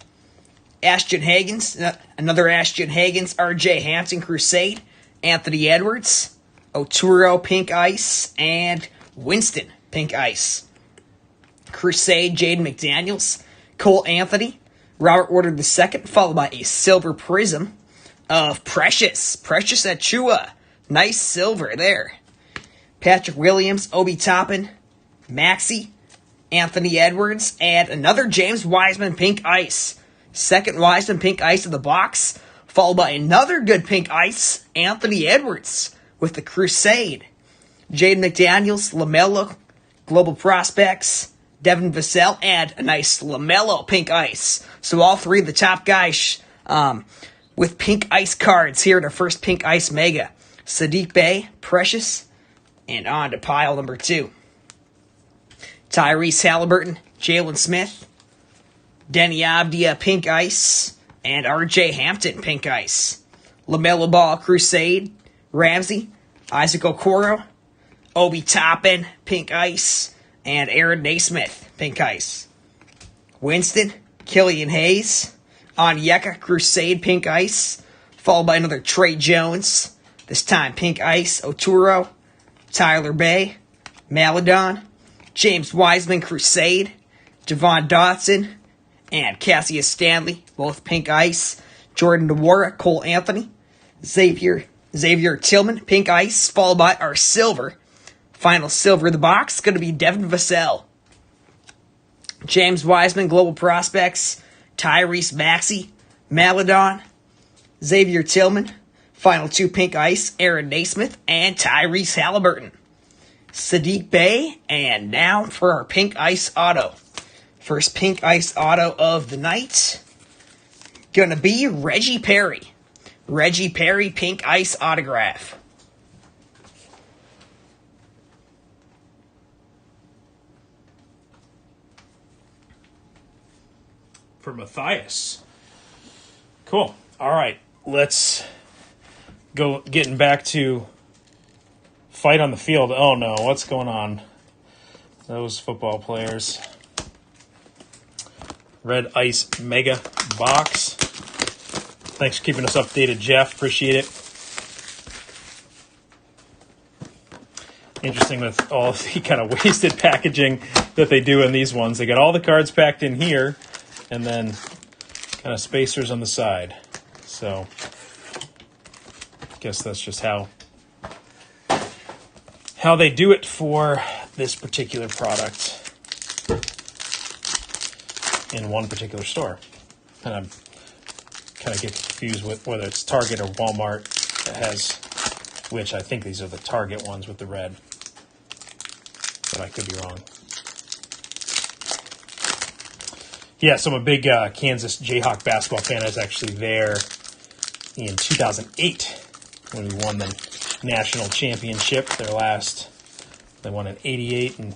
Speaker 2: Ashton Hagens, another Ashton Hagens, RJ Hampton Crusade, Anthony Edwards, Oturo pink ice, and Winston pink ice. Crusade, Jaden McDaniels, Cole Anthony, Robert Woodard II, followed by a silver prism of Precious Achua. Nice silver there. Patrick Williams, Obi Toppin, Maxey, Anthony Edwards, and another James Wiseman pink ice. Second Wiseman pink ice of the box, followed by another good pink ice, Anthony Edwards with the Crusade. Jaden McDaniels, LaMelo, Global Prospects, Devin Vassell, and a nice LaMelo pink ice. So all three of the top guys with pink ice cards here in our first pink ice mega. Sadiq Bey, Precious, and on to pile number 2. Tyrese Halliburton, Jalen Smith, Denny Avdia pink ice, and RJ Hampton pink ice. LaMelo Ball Crusade, Ramsey, Isaac Okoro, Obi Toppin pink ice, and Aaron Naismith pink ice. Winston, Killian Hayes, Onyeka Crusade pink ice, followed by another Trey Jones, this time pink ice, Oturo, Tyler Bay, Maladon, James Wiseman Crusade, Javon Dotson, and Cassius Stanley, both pink ice. Jordan Nwora, Cole Anthony, Xavier Tillman, pink ice, followed by our silver. Final silver of the box, going to be Devin Vassell. James Wiseman, Global Prospects, Tyrese Maxey, Maladon, Xavier Tillman. Final 2 pink ice, Aaron Naismith, and Tyrese Halliburton. Sadiq Bey, and now for our pink ice auto. First pink ice auto of the night, gonna be Reggie Perry. Reggie Perry pink ice autograph.
Speaker 1: For Matthias. Cool. All right, let's go getting back to fight on the field. Oh no, what's going on? Those football players. Red Ice Mega Box. Thanks for keeping us updated, Jeff. Appreciate it. Interesting with all the kind of wasted packaging that they do in these ones. They got all the cards packed in here and then kind of spacers on the side. So I guess that's just how they do it for this particular product in one particular store. And I'm kind of get confused with whether it's Target or Walmart that has, which I think these are the Target ones with the red, but I could be wrong. Yeah, so I'm a big Kansas Jayhawk basketball fan. I was actually there in 2008 when we won the national championship. They won in 88 and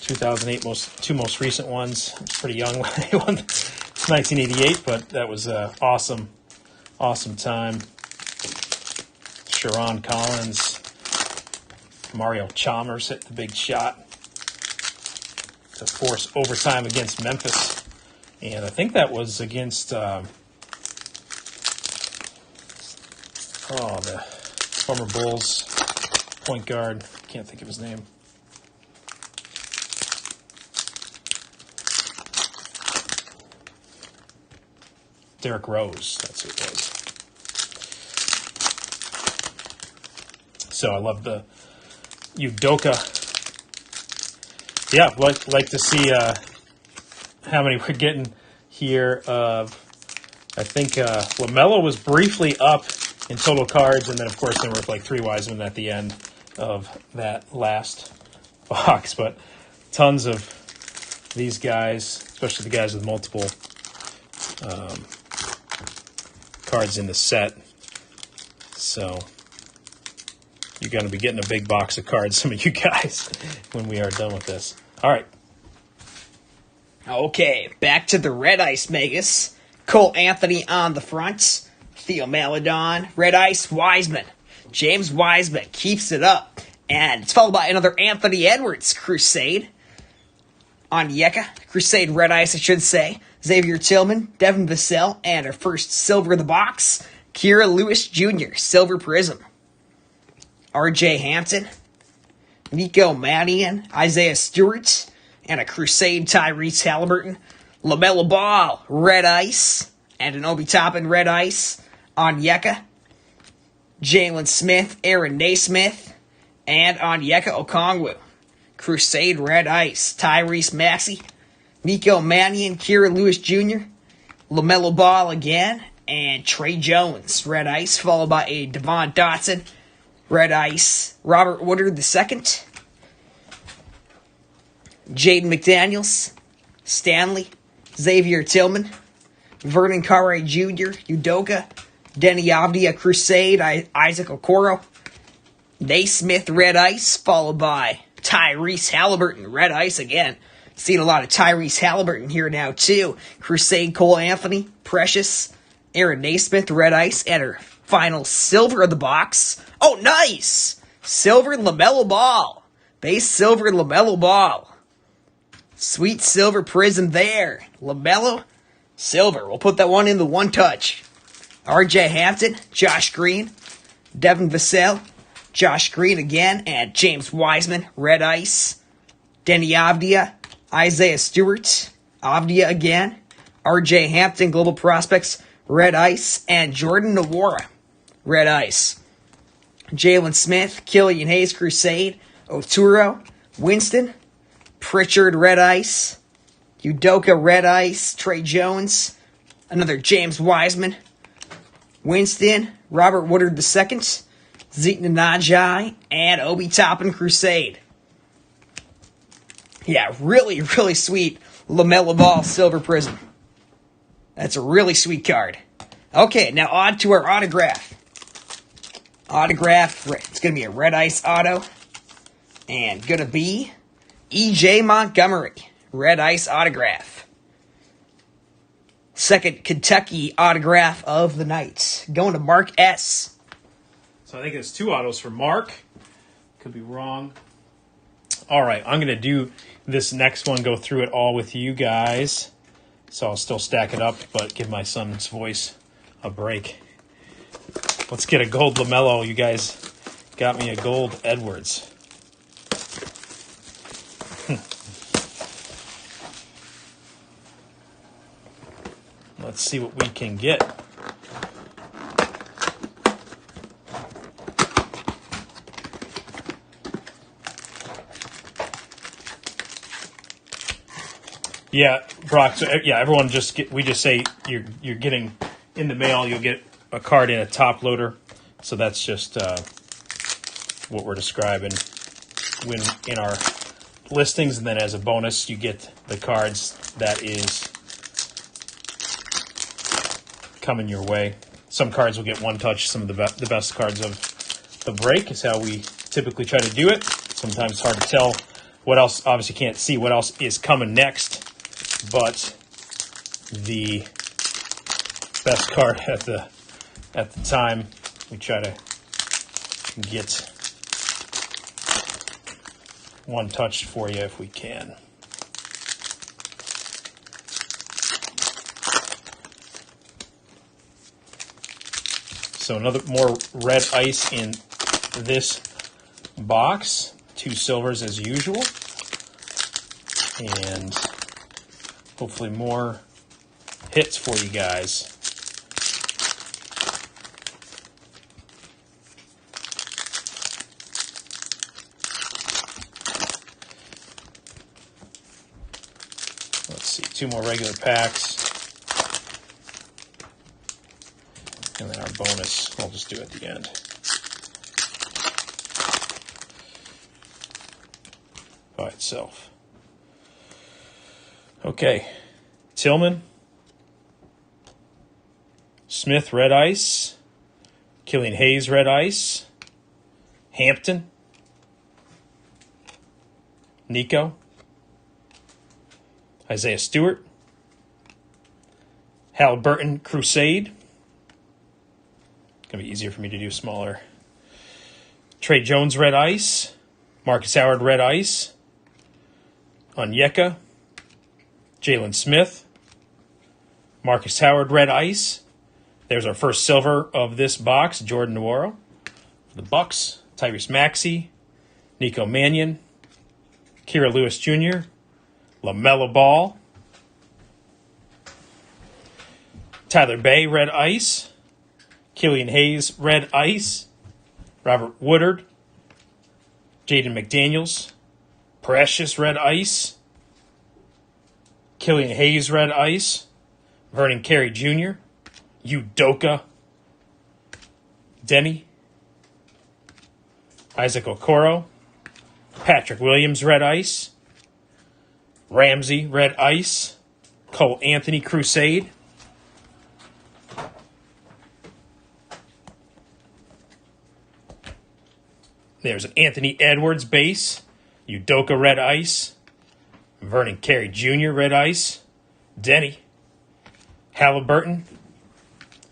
Speaker 1: 2008, two most recent ones. I was pretty young when they won 1988, but that was an awesome time. Sharon Collins, Mario Chalmers hit the big shot to force overtime against Memphis. And I think that was against the former Bulls point guard. Can't think of his name. Derrick Rose, that's who it was. So I love the Udoka. Yeah, like to see how many we're getting here. I think LaMelo was briefly up in total cards, and then of course there were like 3 Wiseman at the end of that last box. But tons of these guys, especially the guys with multiple cards in the set. So you're going to be getting a big box of cards, some of you guys, when we are done with this. All right.
Speaker 2: Okay, back to the Red Ice Megas. Cole Anthony on the front, Theo Maledon, Red Ice, Wiseman. James Wiseman keeps it up. And it's followed by another Anthony Edwards Crusade. Onyeka, Crusade Red Ice, I should say. Xavier Tillman, Devin Vassell, and our first silver of the box, Kira Lewis Jr., Silver Prizm. R.J. Hampton, Nico Mannion, Isaiah Stewart, and a Crusade Tyrese Halliburton. LaMelo Ball, Red Ice, and an Obi Toppin Red Ice. Onyeka, Jalen Smith, Aaron Naismith, and Onyeka Okongwu. Crusade Red Ice, Tyrese Maxey, Nico Mannion, Kira Lewis Jr., LaMelo Ball again, and Trey Jones, Red Ice, followed by a Devon Dotson, Red Ice, Robert Woodard II, Jaden McDaniels, Stanley, Xavier Tillman, Vernon Carre Jr., Udoka, Denny Avdia Crusade, Isaac Okoro, Naismith Red Ice, followed by Tyrese Halliburton Red Ice again. Seen a lot of Tyrese Halliburton here now too. Crusade Cole Anthony, Precious, Aaron Naismith Red Ice, and our final silver of the box. Oh, nice! Silver LaMelo Ball. Base silver LaMelo Ball. Sweet silver Prizm there. LaMelo, silver. We'll put that one in the one touch. R.J. Hampton, Josh Green, Devin Vassell, Josh Green again, and James Wiseman, Red Ice. Denny Avdia, Isaiah Stewart, Avdia again. R.J. Hampton, Global Prospects, Red Ice, and Jordan Nwora, Red Ice. Jalen Smith, Killian Hayes, Crusade, Oturo, Winston, Pritchard, Red Ice, Udoka, Red Ice, Trey Jones, another James Wiseman, Winston, Robert Woodard II, Zeke Nnaji, and Obi Toppin Crusade. Yeah, really, really sweet LaMelo Ball Silver Prizm. That's a really sweet card. Okay, now on to our autograph. Autograph, it's going to be a Red Ice auto. And going to be E.J. Montgomery, Red Ice autograph. Second Kentucky autograph of the night. Going to Mark S.
Speaker 1: So I think it's 2 autos for Mark. Could be wrong. All right, I'm going to do this next one, go through it all with you guys. So I'll still stack it up, but give my son's voice a break. Let's get a gold LaMelo. You guys got me a gold Edwards. Let's see what we can get. Yeah, Brock. So yeah, everyone we just say you're getting in the mail. You'll get a card in a top loader. So that's just what we're describing when in our listings, and then as a bonus, you get the cards that is coming your way. Some cards will get one touch. Some of the best cards of the break is how we typically try to do it. Sometimes it's hard to tell what else. Obviously, can't see what else is coming next. But the best card at the time, we try to get one touch for you if we can. So another more Red Ice in this box. 2 silvers as usual. And hopefully more hits for you guys. Let's see, 2 more regular packs. And then our bonus, I'll just do at the end. By itself. Okay, Tillman, Smith, Red Ice, Killian Hayes, Red Ice, Hampton, Nico, Isaiah Stewart, Halliburton, Crusade, going to be easier for me to do smaller. Trey Jones, red ice. Marcus Howard, red ice. Onyeka. Jalen Smith. Marcus Howard, red ice. There's our first silver of this box. Jordan Nwora. The Bucks. Tyrese Maxey. Nico Mannion. Kira Lewis Jr. LaMelo Ball. Tyler Bay, red ice. Killian Hayes, red ice. Robert Woodard. Jaden McDaniels. Precious, red ice. Killian Hayes, red ice. Vernon Carey Jr. Udoka. Denny. Isaac Okoro. Patrick Williams, red ice. Ramsey, red ice. Cole Anthony, Crusade. There's an Anthony Edwards base. Udoka, red ice. Vernon Carey Jr., red ice. Denny. Halliburton.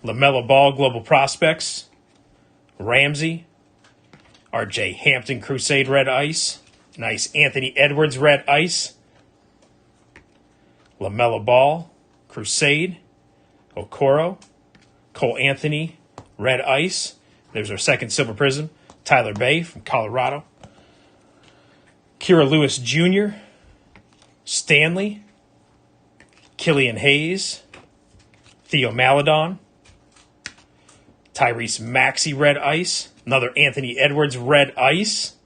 Speaker 1: LaMelo Ball, Global Prospects. Ramsey. R.J. Hampton, Crusade, red ice. Nice Anthony Edwards, red ice. LaMelo Ball, Crusade. Okoro. Cole Anthony, red ice. There's our second silver prism. Tyler Bay from Colorado. Kira Lewis Jr. Stanley. Killian Hayes. Theo Maledon. Tyrese Maxey, red ice. Another Anthony Edwards, red ice.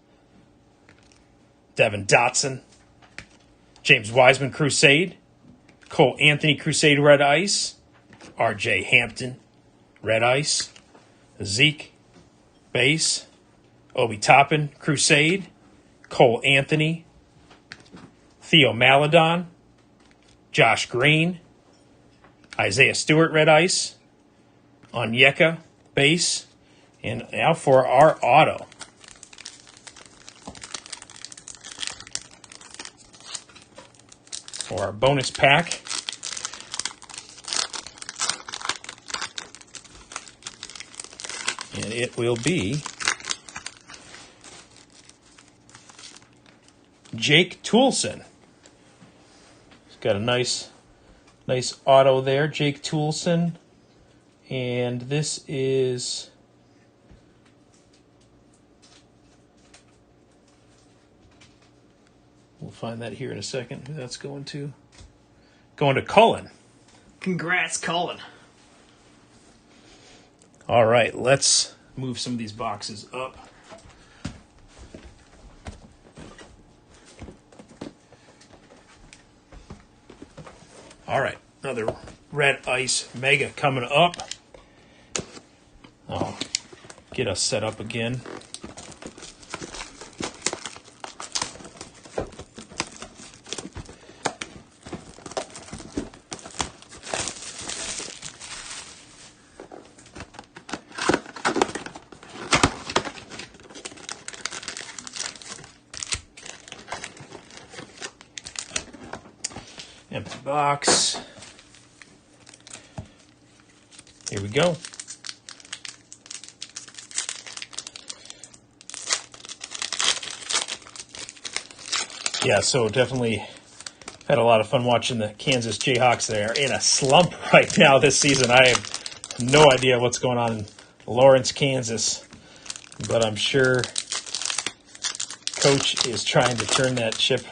Speaker 1: Devin Dotson. James Wiseman, Crusade. Cole Anthony, Crusade, red ice. R.J. Hampton, red ice. Zeke, base. Obi Toppin, Crusade. Cole Anthony. Theo Maledon. Josh Green. Isaiah Stewart, red ice. Onyeka, base. And now for our auto. For our bonus pack. And it will be Jake Toolson. He's got a nice auto there, Jake Toolson. And this is we'll find that here in a second who that's going to. Going to Cullen.
Speaker 2: Congrats, Cullen.
Speaker 1: All right, let's move some of these boxes up. All right, another red ice mega coming up. I'll get us set up again. Empty box. Here we go. Yeah, so definitely had a lot of fun watching the Kansas Jayhawks. They are in a slump right now this season. I have no idea what's going on in Lawrence, Kansas, but I'm sure Coach is trying to turn that ship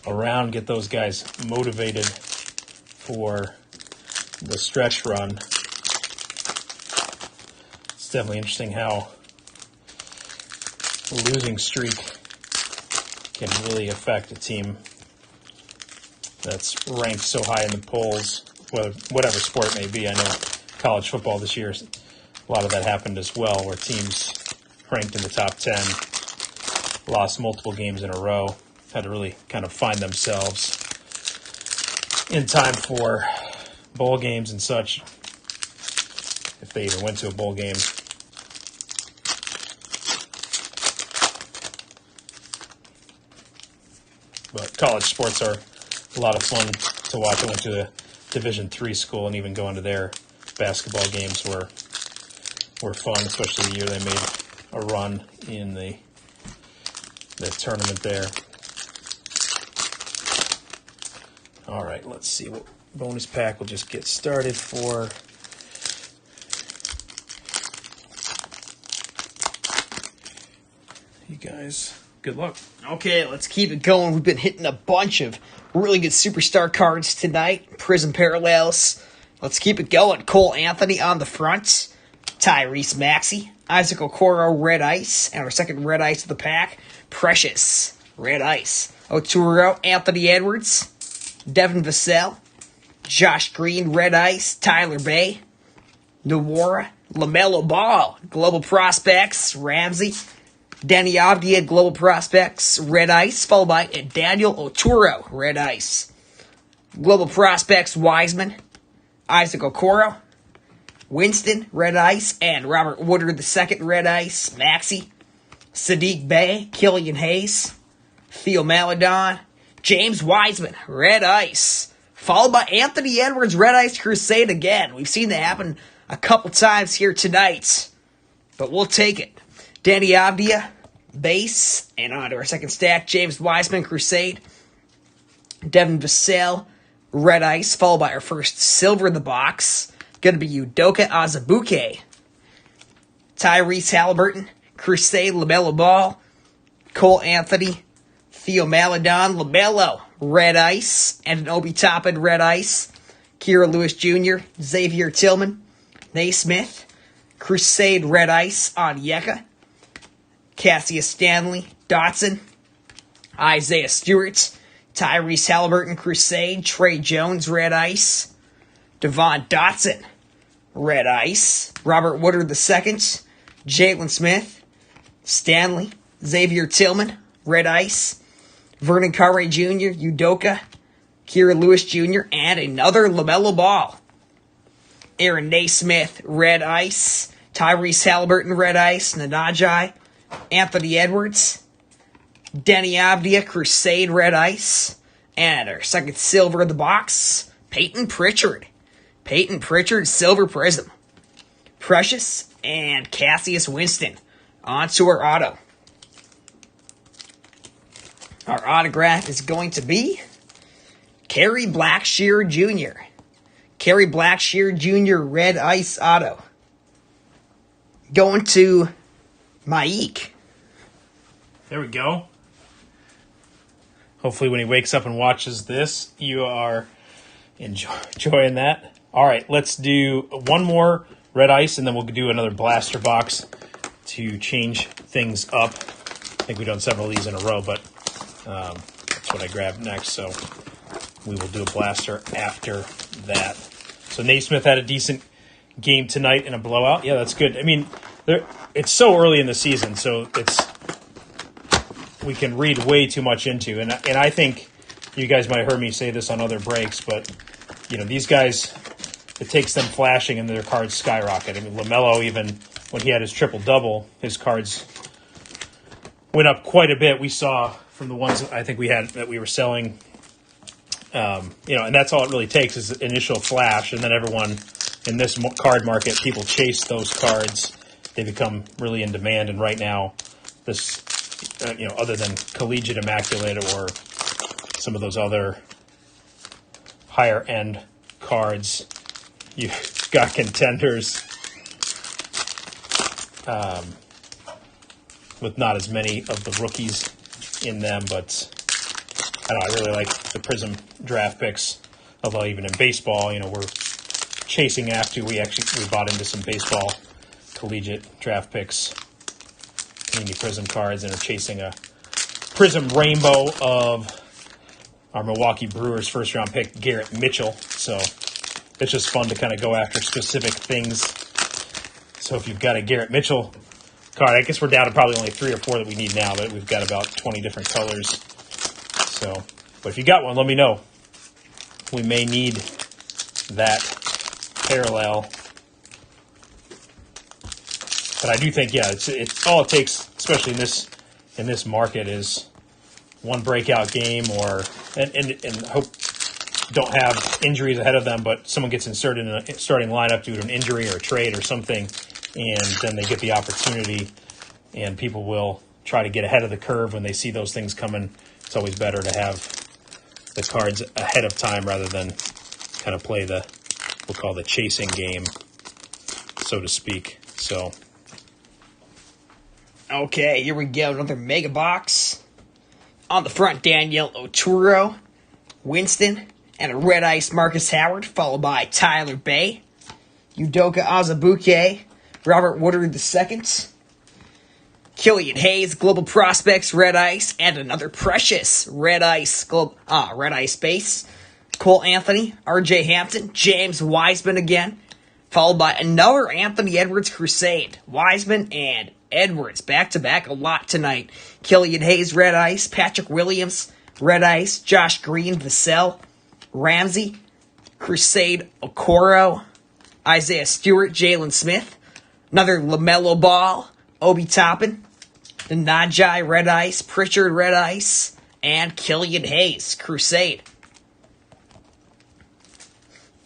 Speaker 1: around, get those guys motivated for the stretch run. It's definitely interesting how a losing streak can really affect a team that's ranked so high in the polls, whatever sport it may be. I know college football this year, a lot of that happened as well, where teams ranked in the top 10 lost multiple games in a row, had to really kind of find themselves in time for bowl games and such, if they even went to a bowl game. But college sports are a lot of fun to watch. I went to a Division III school, and even going to their basketball games were were fun, especially the year they made a run in the tournament there. All right, let's see what bonus pack we'll just get started for. You guys, good luck.
Speaker 2: Okay, let's keep it going. We've been hitting a bunch of really good superstar cards tonight. Prizm parallels. Let's keep it going. Cole Anthony on the front. Tyrese Maxey. Isaac Okoro, red ice. And our second red ice of the pack, Precious, red ice. Oturo, Anthony Edwards. Devin Vassell. Josh Green, red ice. Tyler Bay. Nwora, LaMelo Ball. Global prospects, Ramsey. Danny Avdia, Global Prospects, red ice, followed by Daniel Oturo, red ice. Global Prospects, Wiseman, Isaac Okoro, Winston, red ice, and Robert Woodard II, red ice, Maxey, Sadiq Bey, Killian Hayes, Theo Maledon, James Wiseman, red ice, followed by Anthony Edwards, red ice Crusade again. We've seen that happen a couple times here tonight, but we'll take it. Danny Avdia, base, and on to our second stack, James Wiseman, Crusade. Devin Vassell, red ice, followed by our first silver in the box. Going to be Udoka Azubuike. Tyrese Halliburton, Crusade, LaMelo Ball. Cole Anthony, Theo Maledon, LaMelo, red ice, and an Obi Toppin, red ice. Kira Lewis Jr., Xavier Tillman, Naismith, Crusade, red ice on Yeka. Cassius Stanley, Dotson, Isaiah Stewart, Tyrese Halliburton, Crusade, Trey Jones, red ice, Devon Dotson, red ice, Robert Woodard II, Jalen Smith, Stanley, Xavier Tillman, red ice, Vernon Carey Jr., Udoka, Kira Lewis Jr., and another LaMelo Ball. Aaron Naismith, red ice, Tyrese Halliburton, red ice, Nanajai, Anthony Edwards, Denny Avdia, Crusade, red ice, and our second silver in the box, Peyton Pritchard. Peyton Pritchard, silver Prizm. Precious, and Cassius Winston. On to our auto. Our autograph is going to be Kerry Blackshear Jr. Kerry Blackshear Jr. red ice auto. Going to Maik.
Speaker 1: There we go. Hopefully when he wakes up and watches this, you are enjoying that. All right, let's do one more red ice, and then we'll do another blaster box to change things up. I think we've done several of these in a row, but that's what I grabbed next, so we will do a blaster after that. So Naismith had a decent game tonight in a blowout. Yeah, that's good. I mean, it's so early in the season, so we can read way too much into. And I think you guys might have heard me say this on other breaks, but these guys, it takes them flashing and their cards skyrocket. I mean, LaMelo, even when he had his triple-double, his cards went up quite a bit. We saw from the ones I think we had that we were selling, and that's all it really takes is initial flash, and then everyone in this card market, people chase those cards. They become really in demand, and right now, this, other than Collegiate Immaculate or some of those other higher-end cards, you've got contenders with not as many of the rookies in them, but I really like the Prizm draft picks, although even in baseball, we're chasing after. We bought into some baseball collegiate draft picks, Panini Prizm cards, and are chasing a Prizm rainbow of our Milwaukee Brewers first-round pick, Garrett Mitchell. So it's just fun to kind of go after specific things. So if you've got a Garrett Mitchell card, I guess we're down to probably only 3 or 4 that we need now, but we've got about 20 different colors. So, but if you got one, let me know. We may need that parallel. But I do think, it's all it takes, especially in this market, is one breakout game and hope don't have injuries ahead of them, but someone gets inserted in a starting lineup due to an injury or a trade or something, and then they get the opportunity, and people will try to get ahead of the curve when they see those things coming. It's always better to have the cards ahead of time rather than kind of play the, we'll call the chasing game, so to speak. So,
Speaker 2: okay, here we go. Another mega box. On the front, Daniel Oturu, Winston, and a red ice Marcus Howard, followed by Tyler Bay, Udoka Azubuike, Robert Woodard II, Killian Hayes, Global Prospects, red ice, and another precious red ice base. Cole Anthony, R.J. Hampton, James Wiseman again, followed by another Anthony Edwards Crusade. Wiseman and Edwards back-to-back a lot tonight. Killian Hayes, red ice, Patrick Williams, red ice, Josh Green, Vassell, Ramsey, Crusade, Okoro, Isaiah Stewart, Jalen Smith, another LaMelo Ball, Obi Toppin, Najee, red ice, Pritchard, red ice, and Killian Hayes, Crusade.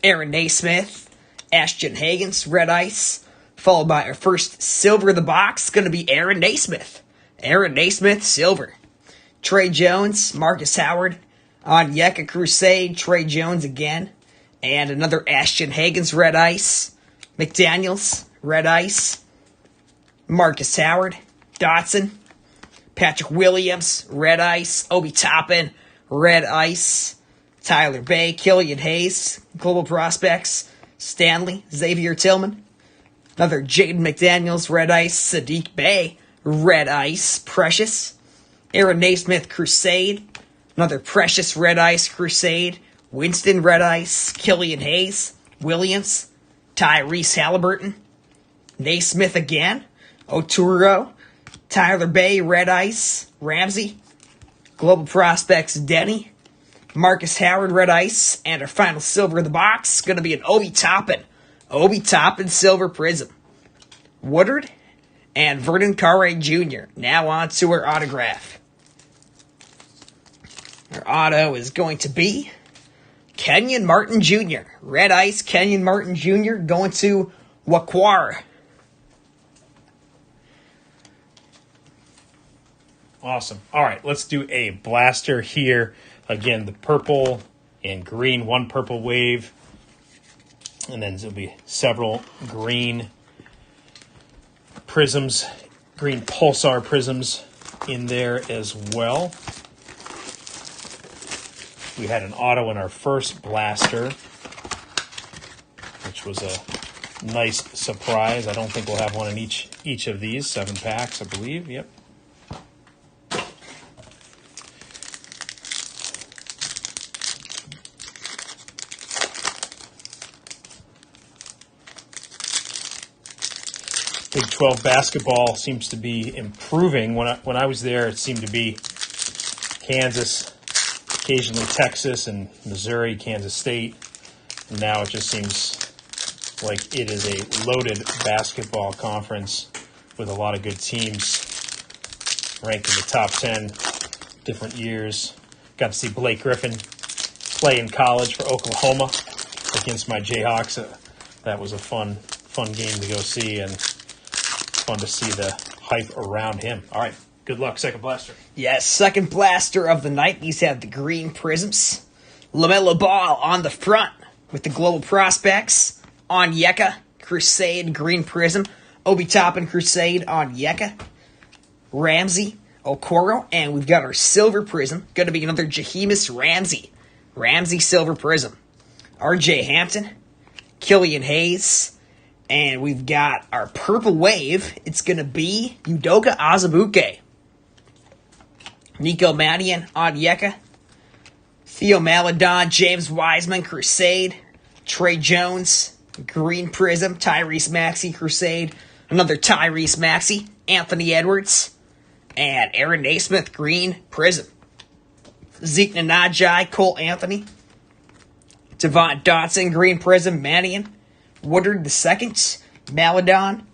Speaker 2: Aaron Naismith, Ashton Hagens, red ice, followed by our first silver of the box, going to be Aaron Naismith. Aaron Naismith, silver. Trey Jones, Marcus Howard, Onyeka Crusade, Trey Jones again, and another Ashton Hagens, red ice, McDaniels, red ice, Marcus Howard, Dotson, Patrick Williams, red ice, Obi Toppin, red ice, Tyler Bay, Killian Hayes, Global Prospects, Stanley, Xavier Tillman, another Jaden McDaniels, red ice, Sadiq Bey, red ice, Precious, Aaron Naismith, Crusade, another Precious, red ice, Crusade, Winston, red ice, Killian Hayes, Williams, Tyrese Halliburton, Naismith again, Oturu, Tyler Bay, red ice, Ramsey, Global Prospects, Denny, Marcus Howard, red ice, and our final silver of the box is going to be an Obi Toppin. Obi Toppin Silver Prizm. Woodard and Vernon Carre Jr. Now on to our autograph. Our auto is going to be Kenyon Martin Jr. Red ice, Kenyon Martin Jr. going to Wakwar.
Speaker 1: awesome. All right, let's do a blaster here. Again, the purple and green, one purple wave. And then there'll be several green prisms, green pulsar prisms in there as well. We had an auto in our first blaster, which was a nice surprise. I don't think we'll have one in each of these 7 packs, I believe. Yep. Big 12 basketball seems to be improving. When I was there, it seemed to be Kansas, occasionally Texas, and Missouri, Kansas State. And now it just seems like it is a loaded basketball conference with a lot of good teams ranked in the top 10 different years. Got to see Blake Griffin play in college for Oklahoma against my Jayhawks. That was a fun game to go see, and fun to see the hype around him. All right, good luck, second blaster.
Speaker 2: Yes, second blaster of the night. These have the green prisms. LaMelo Ball on the front with the global prospects. Onyeka Crusade green prism. Obi Toppin Crusade Onyeka. Ramsey Okoro. And we've got our silver prism. Going to be another Jahemus Ramsey. Ramsey silver prism. R.J. Hampton. Killian Hayes. And we've got our purple wave. It's going to be Udoka Azubuike. Nico Mannion, Onyeka. Theo Maledon, James Wiseman, Crusade. Trey Jones, Green Prism. Tyrese Maxey, Crusade. Another Tyrese Maxey. Anthony Edwards. And Aaron Naismith, Green Prism. Zeke Nanajai, Cole Anthony. Devon Dotson, Green Prism. Mannion. Woodard II, Maledon,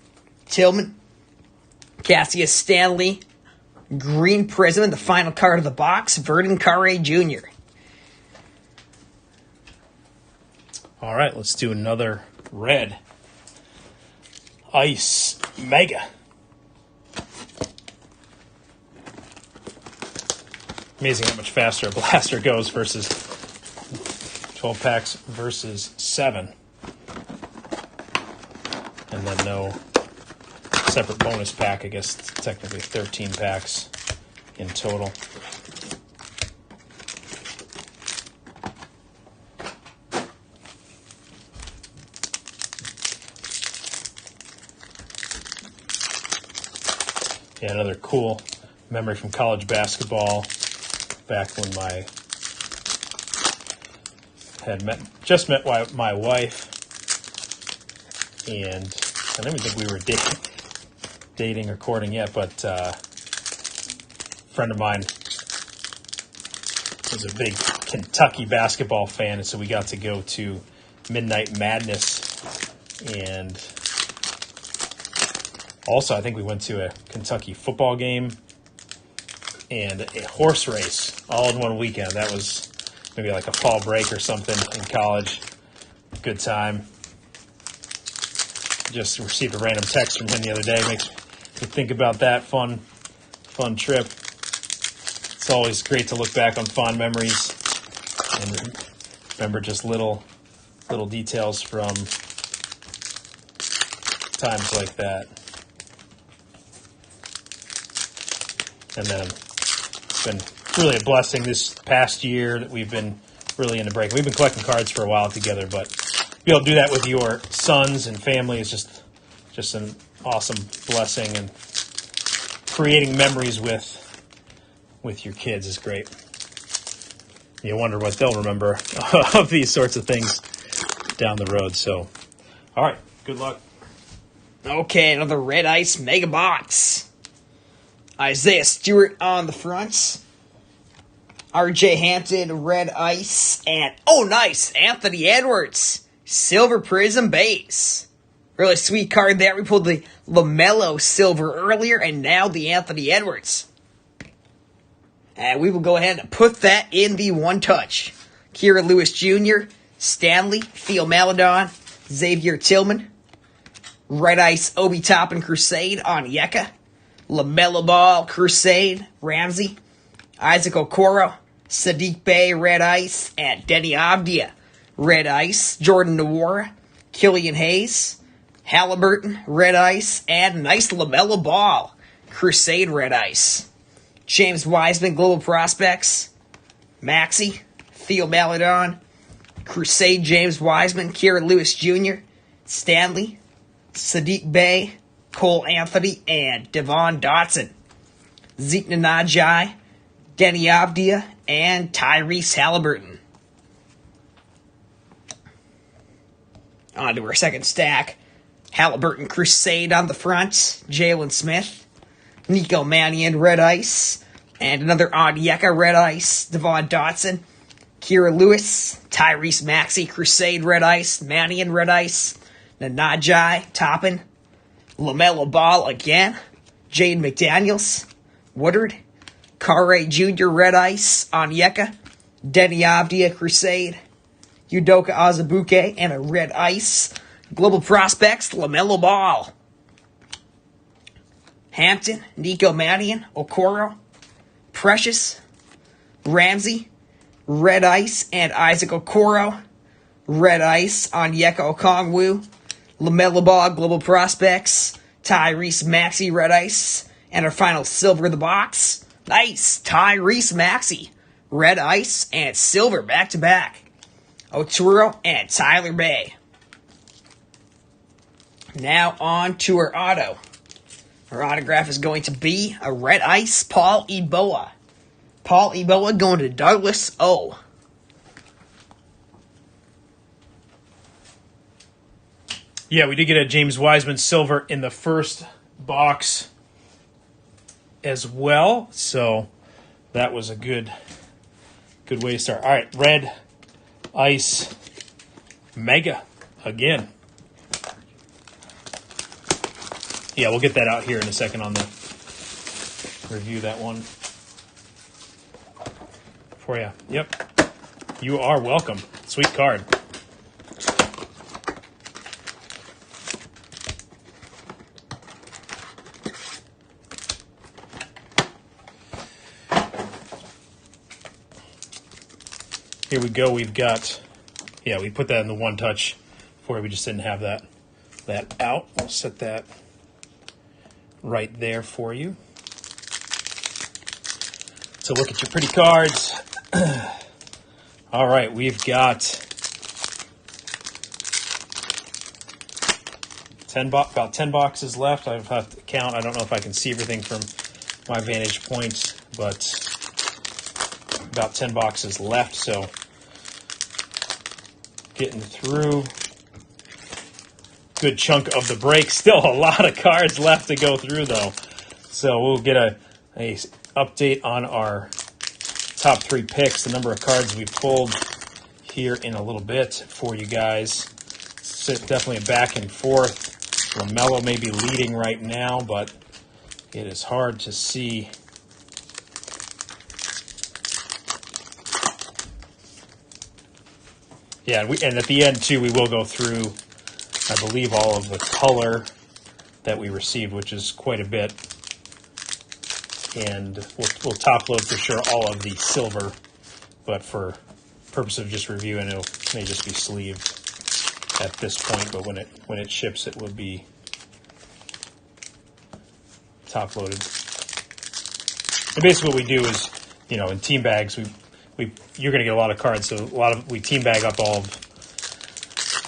Speaker 2: Tillman, Cassius Stanley, Green Prism, and the final card of the box, Vernon Carre Jr.
Speaker 1: All right, let's do another red. Ice Mega. Amazing how much faster a blaster goes versus 12 packs versus 7. And then no separate bonus pack. I guess it's technically 13 packs in total. Yeah, another cool memory from college basketball back when I had just met my wife, and I don't even think we were dating or courting yet, but a friend of mine was a big Kentucky basketball fan, and so we got to go to Midnight Madness, and also I think we went to a Kentucky football game and a horse race all in one weekend. That was maybe like a fall break or something in college. Good time. Just received a random text from him the other day. Makes me think about that fun trip. It's always great to look back on fond memories and remember just little details from times like that. And then it's been really a blessing this past year that we've been really into breaking. We've been collecting cards for a while together, but to be able to do that with your sons and family is just an awesome blessing, and creating memories with your kids is great. You wonder what they'll remember of these sorts of things down the road. So, all right, good luck.
Speaker 2: Okay, another Red Ice Mega Box. Isaiah Stewart on the front. RJ Hampton, Red Ice. And, oh nice, Anthony Edwards. Silver Prizm base. Really sweet card there. We pulled the LaMelo Silver earlier, and now the Anthony Edwards. And we will go ahead and put that in the one touch. Kira Lewis Jr., Stanley, Theo Maledon, Xavier Tillman. Red Ice Obi Toppin Crusade on Yeka. LaMelo Ball, Crusade, Ramsey, Isaac Okoro, Sadiq Bey, Red Ice, and Denny Avdia, Red Ice, Jordan Nwora, Killian Hayes, Halliburton, Red Ice, and nice LaMelo Ball, Crusade, Red Ice. James Wiseman, Global Prospects, Maxey, Theo Maledon, Crusade, James Wiseman, Kira Lewis Jr., Stanley, Sadiq Bey, Cole Anthony, and Devon Dotson. Zeke Nanajai, Denny Avdia, and Tyrese Halliburton. On to our second stack. Halliburton Crusade on the front. Jalen Smith, Nico Mannion, Red Ice, and another Onyeka Red Ice. Devon Dotson, Kira Lewis, Tyrese Maxey, Crusade Red Ice, Mannion Red Ice, Nanajai, Toppin, LaMelo Ball again, Jaden McDaniels, Woodard, Carre Jr. Red Ice, Onyeka, Denny Avdia Crusade, Udoka Azubuike, and a Red Ice. Global Prospects, LaMelo Ball. Hampton, Nico Mannion, Okoro, Precious, Ramsey, Red Ice, and Isaac Okoro. Red Ice, Onyeka Okongwu, LaMelo Ball, Global Prospects, Tyrese Maxey, Red Ice, and our final silver of the box. Nice, Tyrese Maxey, Red Ice, and silver back-to-back. Oturo and Tyler Bay. Now on to our auto. Our autograph is going to be a Red Ice Paul Eboa. Paul Eboa going to Douglas O.
Speaker 1: Yeah, we did get a James Wiseman silver in the first box as well, so that was a good way to start. All right, Red Ice Mega again. Yeah, we'll get that out here in a second on the review that one for you. Yep, you are welcome. Sweet card. here we go. We've got, yeah, we put that in the one touch for you. We just didn't have that out. We'll set that right there for you. So look at your pretty cards. All right, we've got about 10 boxes left. I have to count. I don't know if I can see everything from my vantage point, but about 10 boxes left. So getting through. Good chunk of the break. Still a lot of cards left to go through, though. So we'll get a update on our top 3 picks, the number of cards we pulled here in a little bit for you guys. So definitely a back and forth. LaMelo may be leading right now, but it is hard to see. Yeah, and at the end, too, we will go through, I believe, all of the color that we received, which is quite a bit. And we'll top load for sure all of the silver, but for purpose of just reviewing, it may just be sleeved at this point, but when it ships, it will be top loaded. And basically what we do is, you know, in team bags, you're going to get a lot of cards, so we team bag up all of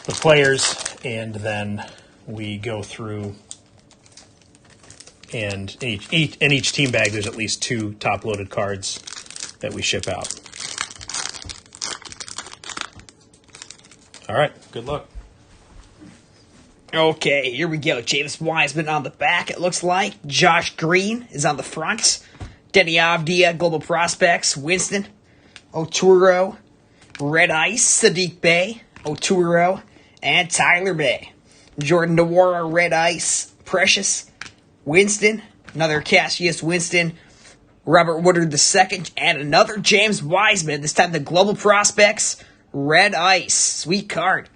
Speaker 1: the players, and then we go through, and in each team bag, there's at least 2 top loaded cards that we ship out. All right, good luck.
Speaker 2: Okay, here we go. James Wiseman on the back, it looks like. Josh Green is on the front. Denny Avdia, Global Prospects. Winston, Oturo, Red Ice, Sadiq Bey, Oturo, and Tyler Bay. Jordan Nwora, Red Ice, Precious, Winston, another Cassius Winston, Robert Woodard II, and another James Wiseman, this time the Global Prospects, Red Ice. Sweet card.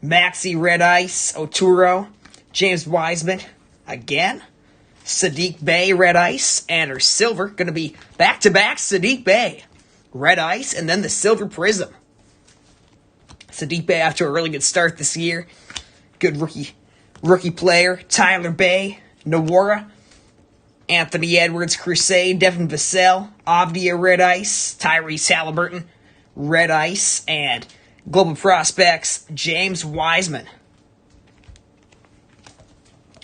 Speaker 2: Maxi, Red Ice, Oturo, James Wiseman, again, Sadiq Bey, Red Ice, and our silver, going to be back-to-back Sadiq Bey, Red Ice, and then the silver Prizm. Sadiq Bey after a really good start this year. Good rookie player. Tyler Bay, Nwora, Anthony Edwards, Crusade, Devin Vassell, Avdia, Red Ice, Tyrese Halliburton, Red Ice, and Global Prospects, James Wiseman.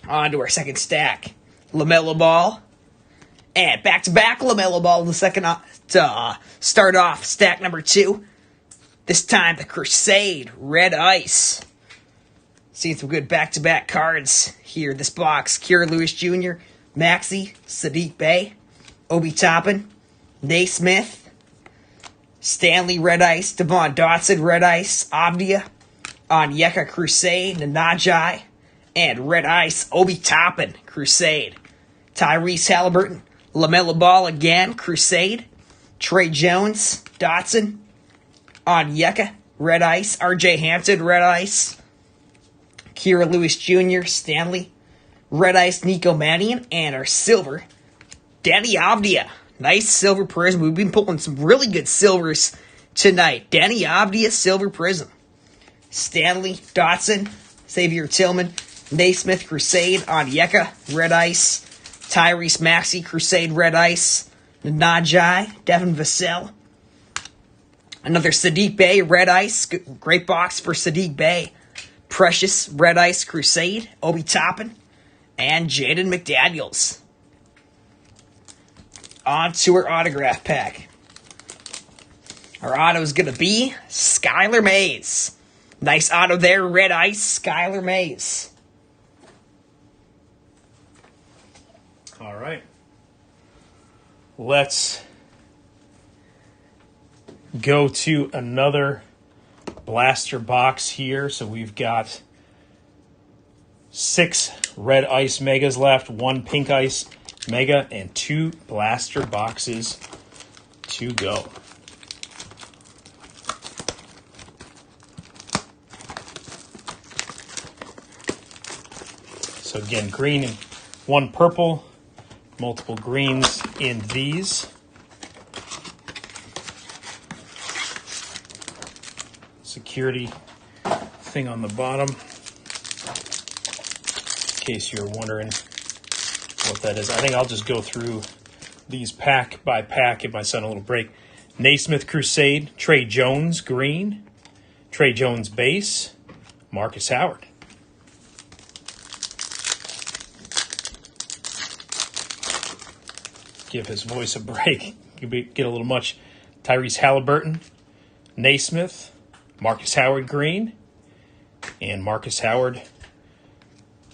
Speaker 2: On to our second stack. LaMelo Ball. And back-to-back LaMelo Ball, the second to start off stack number 2. This time the Crusade, Red Ice. Seeing some good back-to-back cards here. This box, Kira Lewis Jr., Maxey, Sadiq Bey, Obi Toppin, Naismith, Stanley, Red Ice, Devon Dotson, Red Ice, Avdia, Onyeka, Crusade, Nanajai, and Red Ice, Obi Toppin, Crusade. Tyrese Halliburton, LaMelo Ball again, Crusade, Trey Jones, Dotson, Onyeka, Red Ice, RJ Hampton, Red Ice, Kira Lewis Jr., Stanley, Red Ice, Nico Mannion, and our silver, Danny Avdia. Nice silver Prizm. We've been pulling some really good silvers tonight. Danny Avdia, silver Prizm. Stanley, Dotson, Xavier Tillman, Naismith, Crusade, Onyeka, Red Ice, Tyrese Maxey, Crusade, Red Ice, Najai, Devin Vassell. Another Sadiq Bey, Red Ice. Great box for Sadiq Bey. Precious, Red Ice, Crusade, Obi Toppin, and Jaden McDaniels. On to our autograph pack. Our auto is going to be Skylar Mays. Nice auto there, Red Ice, Skylar Mays.
Speaker 1: All right. Let's go to another blaster box here. So we've got 6 Red Ice Megas left, 1 Pink Ice Mega, and 2 blaster boxes to go. So again, green and 1 purple, multiple greens in these. security thing on the bottom, in case you're wondering what that is. I think I'll just go through these pack by pack, give my son a little break. Naismith Crusade, Trey Jones green, Trey Jones base, Marcus Howard. Give his voice a break. Get a little much. Tyrese Halliburton, Naismith, Marcus Howard green, and Marcus Howard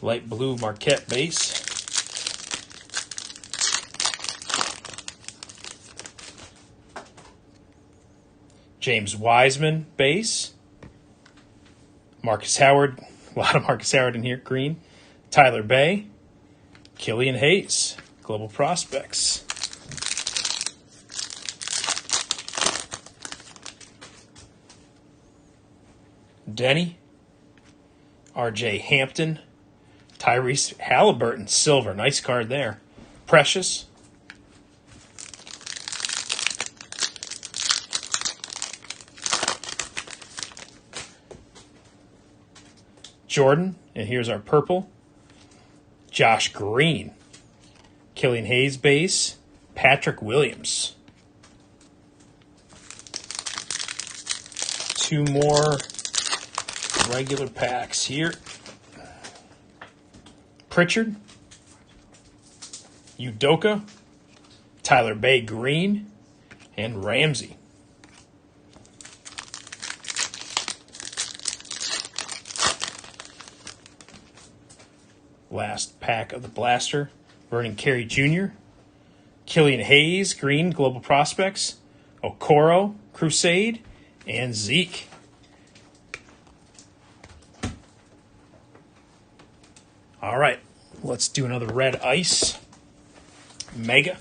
Speaker 1: light blue Marquette base. James Wiseman base. Marcus Howard, a lot of Marcus Howard in here, green. Tyler Bay, Killian Hayes, Global Prospects. Denny, RJ Hampton, Tyrese Halliburton, silver, nice card there. Precious, Jordan, and here's our purple. Josh Green, Killian Hayes base, Patrick Williams. Two more regular packs here. Pritchard, Udoka, Tyler Bay green, and Ramsey. Last pack of the blaster. Vernon Carey Jr., Killian Hayes green, Global Prospects, Okoro Crusade, and Zeke. All right, let's do another red ice. Mega.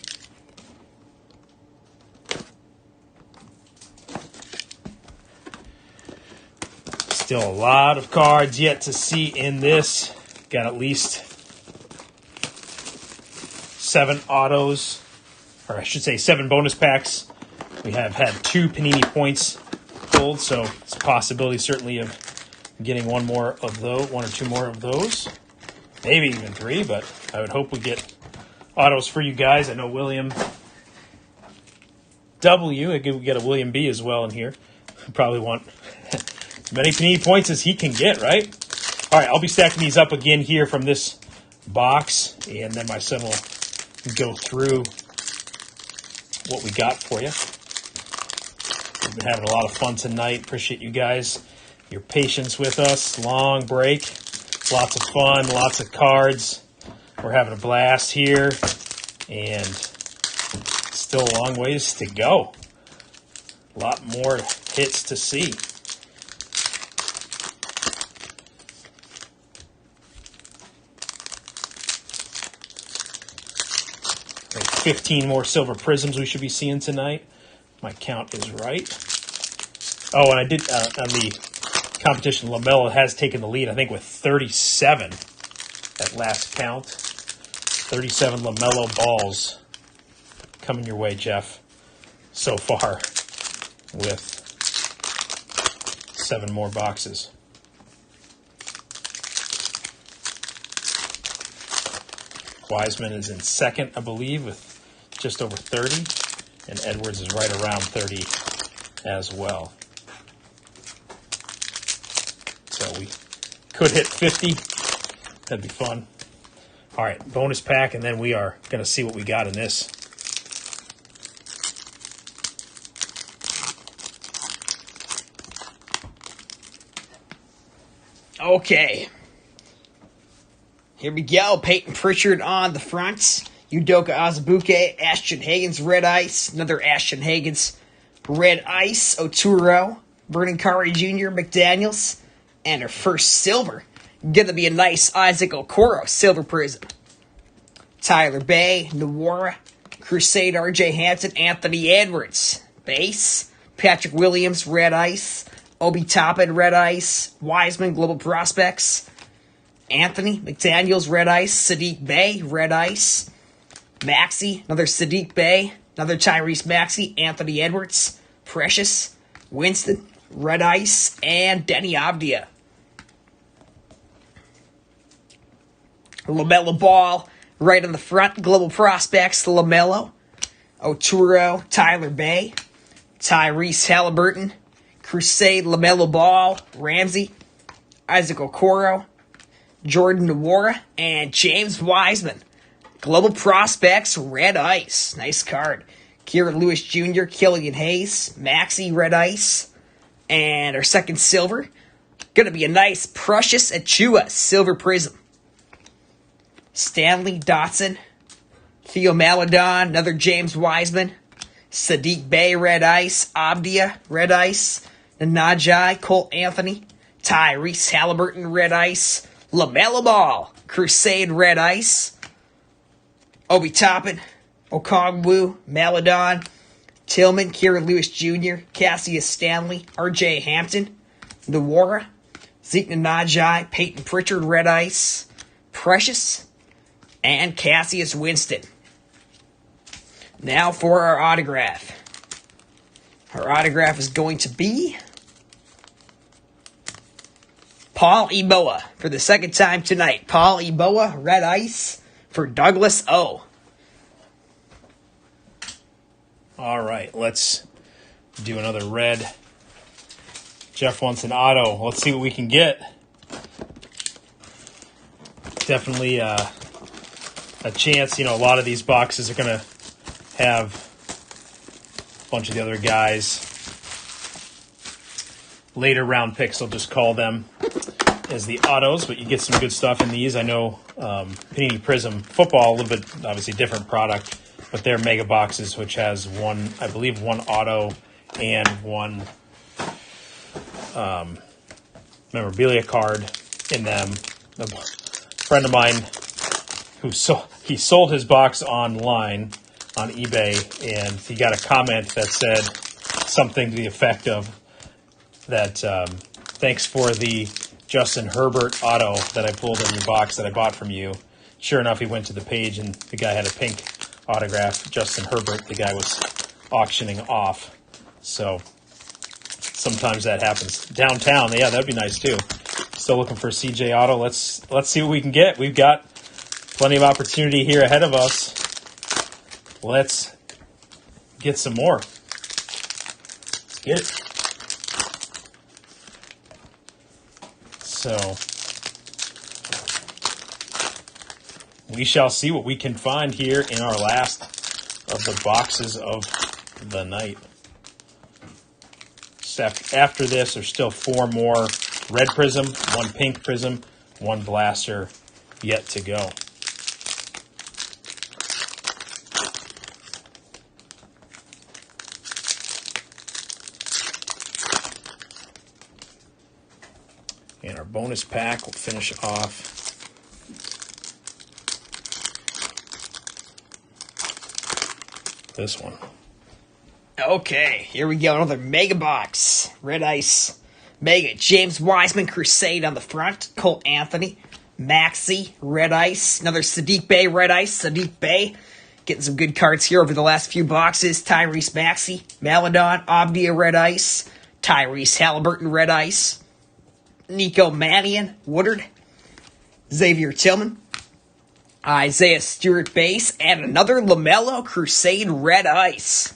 Speaker 1: Still a lot of cards yet to see in this. Got at least 7 autos, or I should say 7 bonus packs. We have had 2 Panini points pulled, so it's a possibility certainly of getting one or 2 more of those. Maybe even 3, but I would hope we get autos for you guys. I know William W. We get a William B as well in here. Probably want as many Panini points as he can get, right? All right, I'll be stacking these up again here from this box, and then my son will go through what we got for you. We've been having a lot of fun tonight. Appreciate you guys, your patience with us. Long break, lots of fun, lots of cards. We're having a blast here, and still a long ways to go. A lot more hits to see. Like 15 more silver prisms we should be seeing tonight. My count is right. Oh, and I did, on the competition, LaMelo has taken the lead, I think, with 37 at last count. 37 LaMelo balls coming your way, Jeff, so far with 7 more boxes. Wiseman is in second, I believe, with just over 30, and Edwards is right around 30 as well. So we could hit 50. That'd be fun. All right, bonus pack, and then we are going to see what we got in this.
Speaker 2: Okay. Here we go. Peyton Pritchard on the fronts. Udoka Azubuike, Ashton Hagens, Red Ice. Another Ashton Hagens, Red Ice. Oturo, Vernon Carey Jr., McDaniels. And our first silver. Gonna be a nice Isaac Okoro, silver prism. Tyler Bay, Nawara, Crusade, RJ Hampton, Anthony Edwards. Base. Patrick Williams, Red Ice. Obi Toppin, Red Ice. Wiseman, Global Prospects. Anthony McDaniels, Red Ice. Sadiq Bey, Red Ice. Maxey, another Sadiq Bey. Another Tyrese Maxey. Anthony Edwards. Precious. Winston. red ice, and Denny Avdia. LaMelo Ball, right on the front. Global Prospects, LaMelo. Oturo, Tyler Bay. Tyrese Halliburton. Crusade, LaMelo Ball. Ramsey. Isaac Okoro. Jordan Nwora. And James Wiseman. Global Prospects, red ice. Nice card. Kieran Lewis Jr., Killian Hayes. Maxey, red ice. And our second silver. Gonna be a nice Precious Achua, silver Prizm. Stanley Dotson, Theo Maledon, another James Wiseman, Sadiq Bey, red ice, Abdia, red ice, Najai, Cole Anthony, Tyrese Halliburton, red ice, LaMelo Ball, Crusade, red ice, Obi Toppin, Okongwu, Maledon, Tillman, Kieran Lewis Jr., Cassius Stanley, RJ Hampton, Nwora, Zeke Najai, Peyton Pritchard, red ice, Precious, and Cassius Winston. Now for our autograph. Our autograph is going to be Paul Eboa for the second time tonight. Paul Eboa, red ice for Douglas O.
Speaker 1: All right, let's do another red. Jeff wants an auto. Let's see what we can get. Definitely a chance. A lot of these boxes are going to have a bunch of the other guys. Later round picks, I'll just call them, as the autos, but you get some good stuff in these. I know Panini Prizm Football, a little bit, obviously different product, but they're mega boxes, which has one, I believe, one auto and one memorabilia card in them. A friend of mine who sold his box online on eBay, and he got a comment that said something to the effect of that, thanks for the Justin Herbert auto that I pulled in your box that I bought from you. Sure enough, he went to the page and the guy had a pink autograph, Justin Herbert, the guy was auctioning off. So sometimes that happens. Downtown, yeah, that'd be nice too. Still looking for CJ Auto. Let's see what we can get. We've got plenty of opportunity here ahead of us. Let's get some more. Let's get it. So we shall see what we can find here in our last of the boxes of the night. After this, there's still 4 more red Prizm, 1 pink Prizm, 1 blaster yet to go. And our bonus pack will finish off this one.
Speaker 2: Okay, here we go. Another mega box. Red ice. Mega. James Wiseman, Crusade on the front. Cole Anthony. Maxey, red ice. Another Sadiq Bey, red ice. Sadiq Bey. Getting some good cards here over the last few boxes. Tyrese Maxey. Maledon. Abdia, red ice. Tyrese Halliburton, red ice. Nico Mannion, Woodard. Xavier Tillman. Isaiah Stewart base. And another LaMelo Crusade, red ice.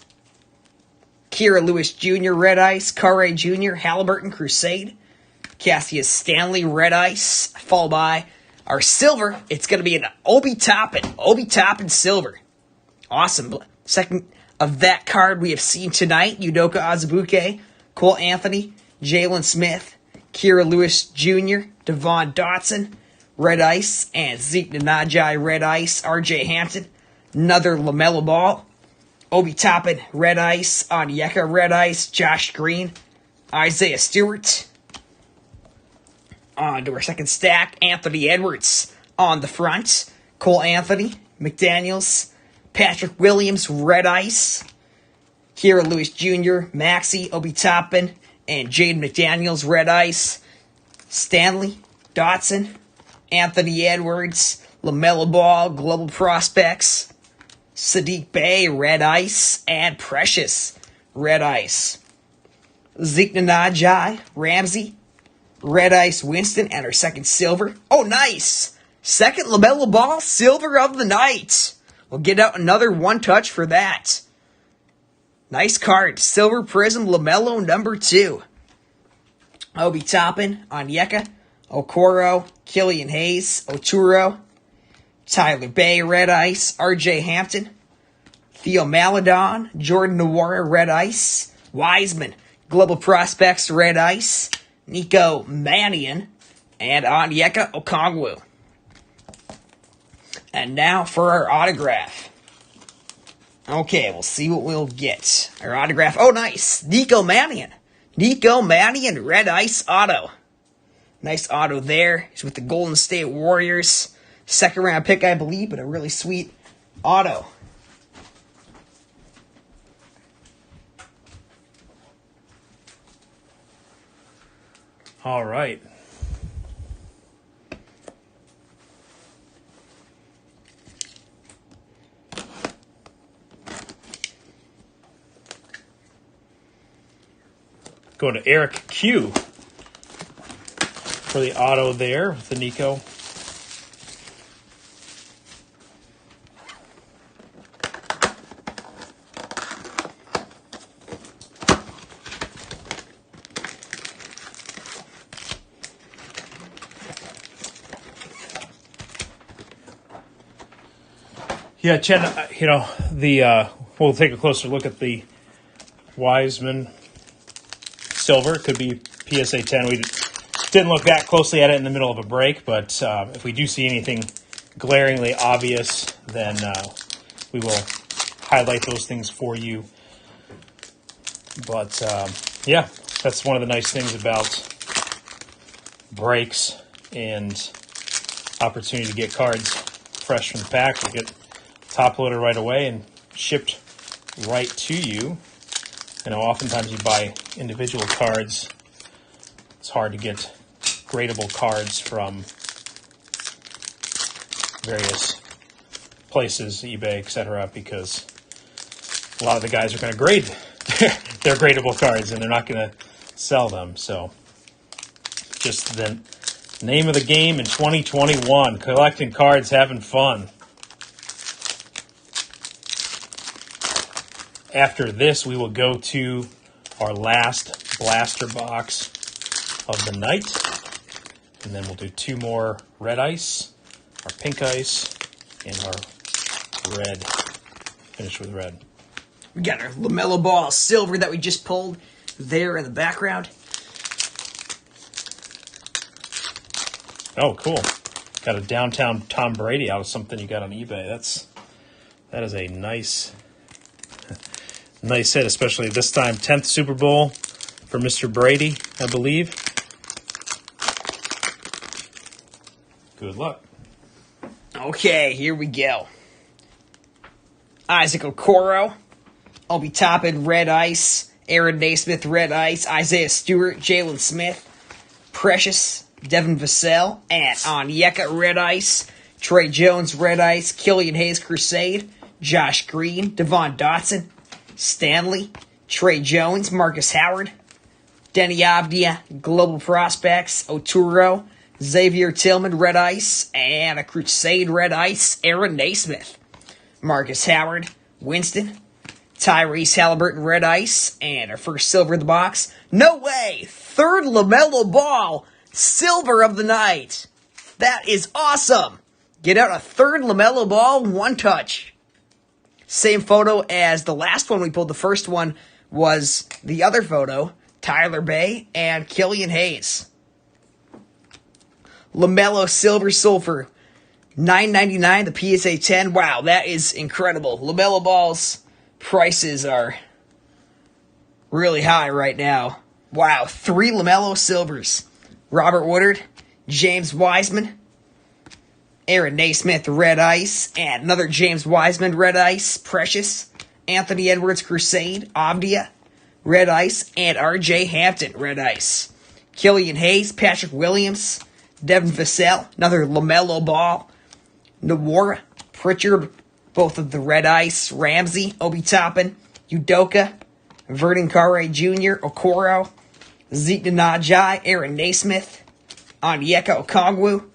Speaker 2: Kira Lewis Jr., red ice. Carre Jr., Halliburton, Crusade. Cassius Stanley, red ice. Followed by our silver. It's going to be an Obi Toppin. Obi Toppin silver. Awesome. Second of that card we have seen tonight. Udoka Azubuike, Cole Anthony, Jalen Smith, Kira Lewis Jr., Devon Dotson, red ice. And Zeke Najai, red ice. RJ Hampton, another LaMelo Ball. Obi Toppin, red ice. Onyeka, red ice. Josh Green. Isaiah Stewart. On to our second stack. Anthony Edwards on the front. Cole Anthony. McDaniels. Patrick Williams, red ice. Kira Lewis Jr., Maxey, Obi Toppin, and Jaden McDaniels, red ice. Stanley, Dotson, Anthony Edwards, LaMelo Ball, Global Prospects. Sadiq Bey, red ice, and Precious, red ice. Zeke Nnaji, Ramsey, red ice Winston, and our second silver. Oh, nice! Second LaMelo Ball, silver of the night. We'll get out another one touch for that. Nice card. Silver Prizm LaMelo number 2. Obi Toppin, Onyeka, Okoro, Killian Hayes, Oturo, Tyler Bay, red ice, RJ Hampton, Theo Maledon, Jordan Nwora, red ice, Wiseman, Global Prospects, red ice, Nico Mannion, and Onyeka Okongwu. And now for our autograph. Okay, we'll see what we'll get. Our autograph. Oh, nice. Nico Mannion. Nico Mannion, red ice auto. Nice auto there. He's with the Golden State Warriors. Second round pick, I believe, but a really sweet auto.
Speaker 1: All right. Going to Eric Q for the auto there with the Nico. Yeah, Chen, we'll take a closer look at the Wiseman silver. It could be PSA 10. We didn't look that closely at it in the middle of a break, but if we do see anything glaringly obvious, then we will highlight those things for you. But, yeah, that's one of the nice things about breaks and opportunity to get cards fresh from the pack. We get top loaded right away and shipped right to you. I know oftentimes you buy individual cards. It's hard to get gradable cards from various places, eBay, etc., because a lot of the guys are going to grade their gradable cards and they're not going to sell them. So just the name of the game in 2021, collecting cards, having fun. After this, we will go to our last blaster box of the night. And then we'll do 2 more red ice, our pink ice, and our red. Finish with red.
Speaker 2: We got our LaMelo Ball silver that we just pulled there in the background.
Speaker 1: Oh, cool. Got a downtown Tom Brady out of something you got on eBay. That is a nice hit, especially this time. 10th Super Bowl for Mr. Brady, I believe. Good luck.
Speaker 2: Okay, here we go. Isaac Okoro, Obi Toppin, red ice, Aaron Naismith, red ice, Isaiah Stewart, Jalen Smith, Precious, Devin Vassell, and Onyeka, red ice, Trey Jones, red ice, Killian Hayes, Crusade, Josh Green, Devon Dotson, Stanley, Trey Jones, Marcus Howard, Denny Abdia, Global Prospects, Oturo, Xavier Tillman, red ice, and a Crusade red ice, Aaron Naismith, Marcus Howard, Winston, Tyrese Halliburton, red ice, and our first silver of the box. No way! Third LaMelo Ball, silver of the night. That is awesome! Get out a third LaMelo Ball, one touch. Same photo as the last one we pulled. The first one was the other photo, Tyler Bay and Killian Hayes. LaMelo Silver Sulfur, $9.99, the PSA 10. Wow, that is incredible. LaMelo Ball's prices are really high right now. Wow, 3 LaMelo Silvers. Robert Woodard, James Wiseman, Aaron Naismith, red ice, and another James Wiseman, red ice, Precious, Anthony Edwards, Crusade, Abdia, red ice, and RJ Hampton, red ice. Killian Hayes, Patrick Williams, Devin Vassell, another LaMelo Ball, Nwora, Pritchard, both of the red ice, Ramsey, Obi Toppin, Udoka, Vernon Carre Jr., Okoro, Zeke Najai, Aaron Naismith, Onyeka Okongwu,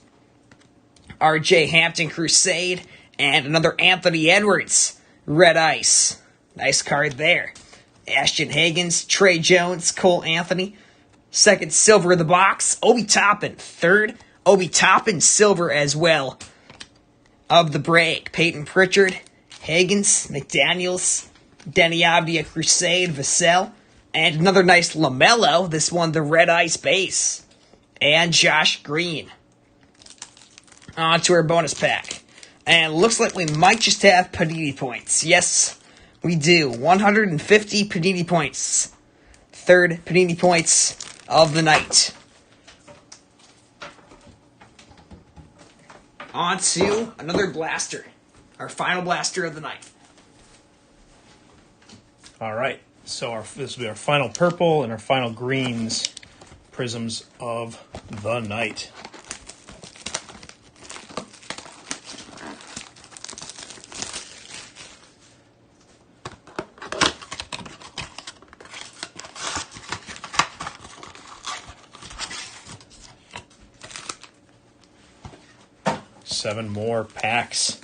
Speaker 2: RJ Hampton Crusade, and another Anthony Edwards, Red Ice. Nice card there. Ashton Higgins, Trey Jones, Cole Anthony. Second silver of the box, Obi Toppin. Third, Obi Toppin silver as well. Of the break, Peyton Pritchard, Higgins, McDaniels, Denny Avdia Crusade, Vassell, and another nice LaMelo. This one, the Red Ice base. And Josh Green. On to our bonus pack. And looks like we might just have Panini points. Yes, we do. 150 Panini points. Third Panini points of the night. On to another blaster. Our final blaster of the night.
Speaker 1: All right. So this will be our final purple and our final greens Prisms of the night. Seven more packs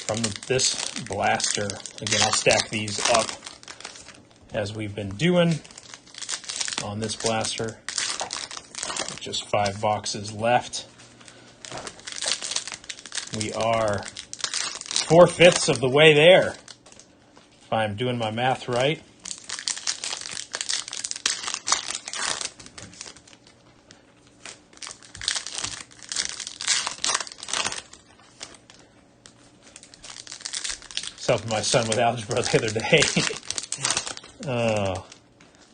Speaker 1: from this blaster. Again, I'll stack these up as we've been doing on this blaster. Just 5 boxes left. We are 4/5 of the way there, if I'm doing my math right. Helping my son with algebra the other day.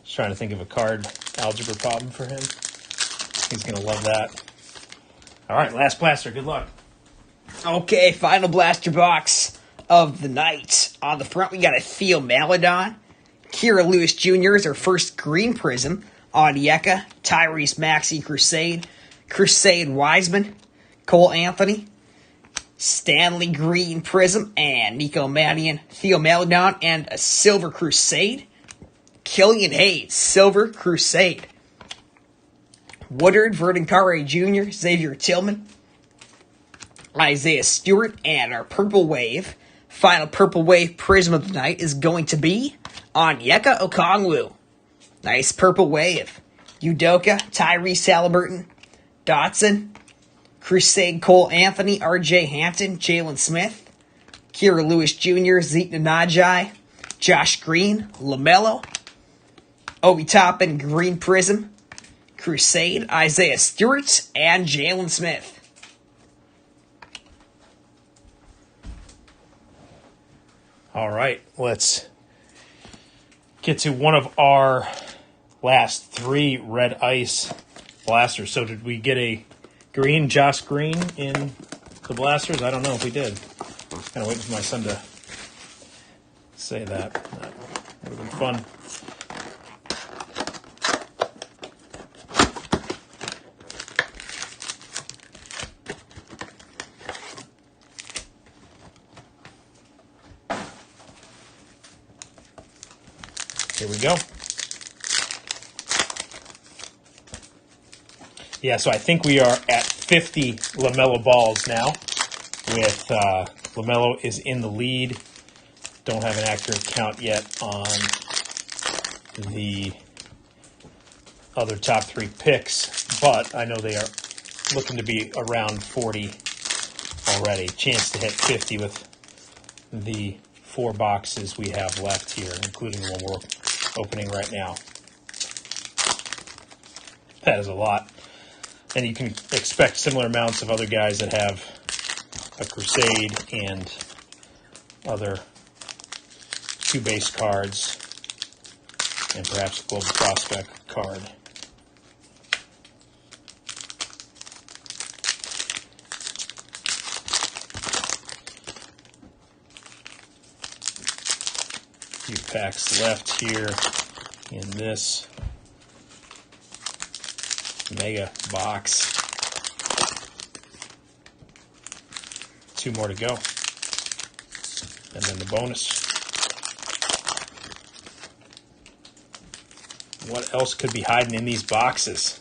Speaker 1: Just trying to think of a card algebra problem for him. He's going to love that. All right, last blaster. Good luck.
Speaker 2: Okay, final blaster box of the night. On the front, we got a Theo Maledon. Kira Lewis Jr. is our first green prism. Onyeka, Tyrese Maxey Crusade, Crusade Wiseman, Cole Anthony, Stanley Green Prism, and Nico Mannion, Theo Maledon, and a Silver Crusade. Killian Hayes, Silver Crusade. Woodard, Vernon Carre Jr., Xavier Tillman, Isaiah Stewart, and our Purple Wave. Final Purple Wave Prism of the night is going to be Onyeka Okongwu. Nice Purple Wave. Udoka, Tyrese Halliburton, Dotson, Crusade Cole Anthony, RJ Hampton, Jalen Smith, Kira Lewis Jr., Zeke Najai, Josh Green, LaMelo, Obi Toppin Green Prism, Crusade, Isaiah Stewart, and Jalen Smith.
Speaker 1: All right, let's get to one of our last 3 Red Ice blasters. So did we get a green, Josh Green in the blasters? I don't know if we did. Kind of waiting for my son to say that. That would have been fun. Here we go. Yeah, so I think we are at 50 LaMelo balls now, with LaMelo is in the lead. Don't have an accurate count yet on the other top 3 picks, but I know they are looking to be around 40 already. Chance to hit 50 with the 4 boxes we have left here, including the one we're opening right now. That is a lot. And you can expect similar amounts of other guys that have a Crusade and other 2 base cards and perhaps a Global Prospect card. Few packs left here in this mega box. 2 more to go. And then the bonus. What else could be hiding in these boxes?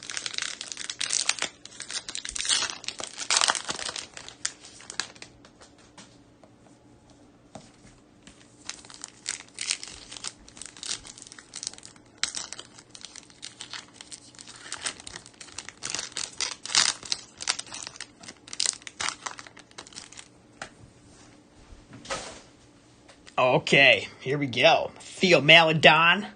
Speaker 2: Okay, here we go. Theo Maladon,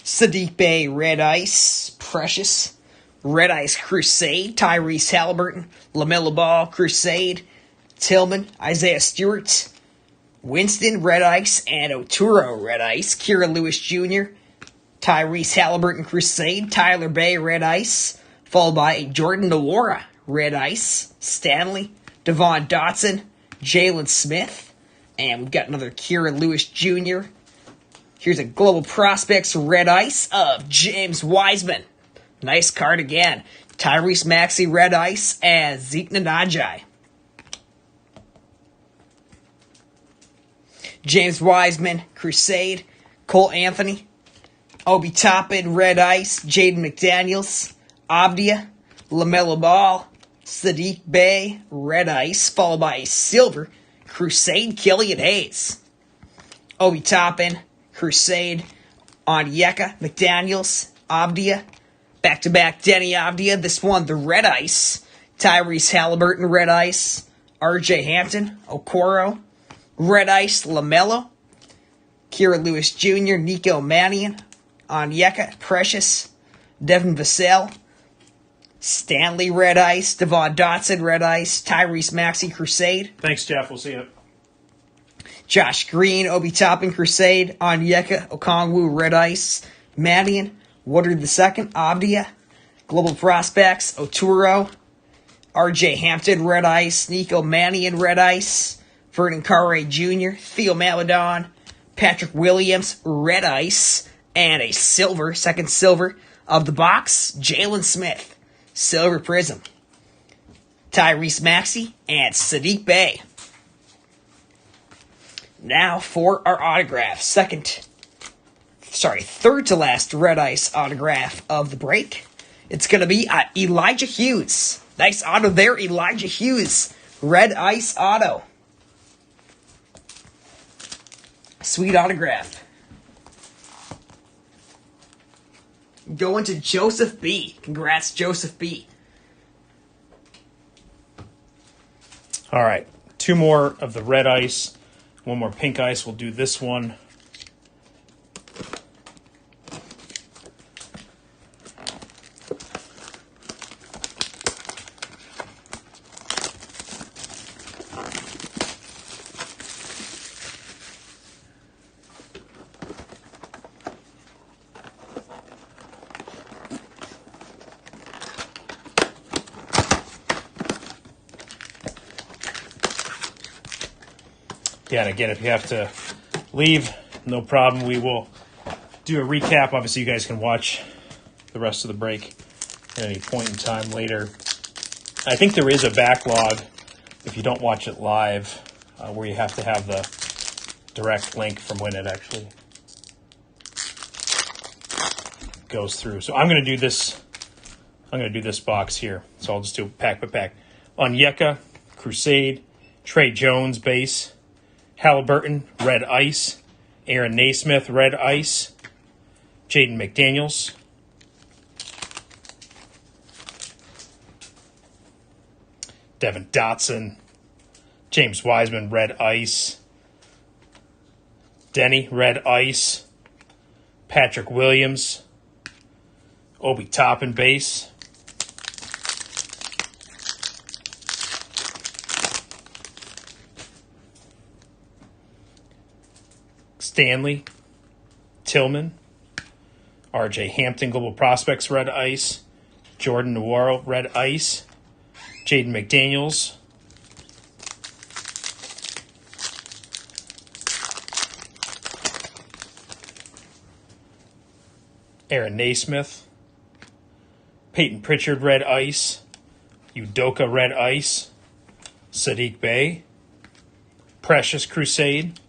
Speaker 2: Sadiq Bey, Red Ice, Precious, Red Ice Crusade, Tyrese Halliburton, LaMelo Ball, Crusade, Tillman, Isaiah Stewart, Winston, Red Ice, and Oturo, Red Ice, Kira Lewis Jr., Tyrese Halliburton, Crusade, Tyler Bay, Red Ice, followed by Jordan Nwora, Red Ice, Stanley, Devon Dotson, Jalen Smith, and we've got another Kira Lewis Jr. Here's a Global Prospects Red Ice of James Wiseman. Nice card again. Tyrese Maxey Red Ice and Zeke Nnaji. James Wiseman Crusade. Cole Anthony. Obi Toppin Red Ice. Jaden McDaniels. Abdia. LaMelo Ball. Sadiq Bey Red Ice. Followed by a silver Crusade Killian Hayes. Obi Toppin, Crusade, Onyeka, McDaniels, Abdia. Back-to-back Denny Abdia. This one, the Red Ice. Tyrese Halliburton, Red Ice. RJ Hampton, Okoro. Red Ice, LaMelo. Kira Lewis Jr., Nico Mannion. Onyeka, Precious. Devin Vassell. Stanley, Red Ice. Devon Dotson, Red Ice. Tyrese Maxey, Crusade.
Speaker 1: Thanks, Jeff. We'll see you.
Speaker 2: Josh Green, Obi Toppin, Crusade. Onyeka, Okongwu, Red Ice. Mannion, Woodard II, Abdia. Global Prospects, Oturo. RJ Hampton, Red Ice. Nico Mannion, Red Ice. Vernon Carre Jr., Theo Maladon. Patrick Williams, Red Ice. And a silver, second silver of the box, Jalen Smith. Silver Prizm. Tyrese Maxey and Sadiq Bey. Now for our autograph. Third to last Red Ice autograph of the break. It's going to be Elijah Hughes. Nice auto there, Elijah Hughes. Red Ice auto. Sweet autograph. Going to Joseph B. Congrats, Joseph B.
Speaker 1: All right. Two more of the red ice. One more pink ice. We'll do this one. Yeah, and again, if you have to leave, no problem. We will do a recap. Obviously, you guys can watch the rest of the break at any point in time later. I think there is a backlog if you don't watch it live, where you have to have the direct link from when it actually goes through. So I'm going to do this. I'm going to do this box here. So I'll just do pack by pack. Onyeka, Crusade, Trey Jones base. Halliburton, Red Ice. Aaron Naismith, Red Ice. Jaden McDaniels. Devin Dotson. James Wiseman, Red Ice. Denny, Red Ice. Patrick Williams. Obi Toppin base. Stanley, Tillman, RJ Hampton, Global Prospects, Red Ice, Jordan Nwora, Red Ice, Jaden McDaniels, Aaron Naismith, Peyton Pritchard, Red Ice, Udoka, Red Ice, Sadiq Bey, Precious Crusade,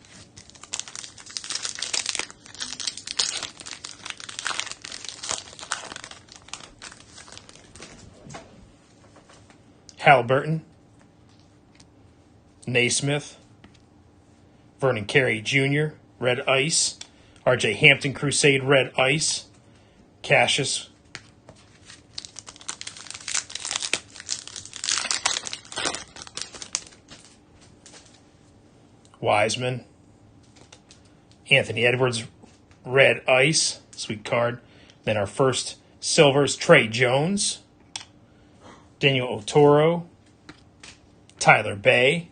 Speaker 1: Halliburton, Naismith, Vernon Carey Jr., Red Ice, RJ Hampton Crusade Red Ice, Cassius, Wiseman, Anthony Edwards Red Ice, sweet card. Then our first silvers, Trey Jones, Daniel Otoro, Tyler Bay,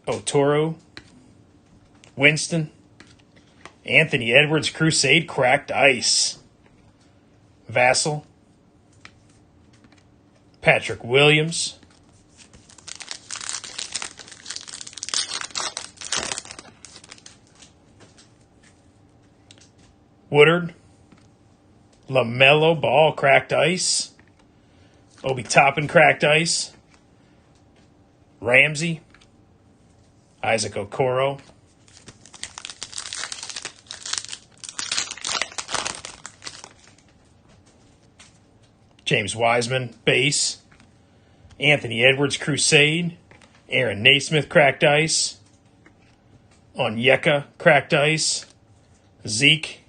Speaker 1: Otoro, Winston, Anthony Edwards Crusade Cracked Ice, Vassell, Patrick Williams, Woodard, LaMelo Ball Cracked Ice, Obi Toppin Cracked Ice, Ramsey, Isaac Okoro, James Wiseman, base, Anthony Edwards Crusade, Aaron Naismith Cracked Ice, Onyeka Cracked Ice, Zeke,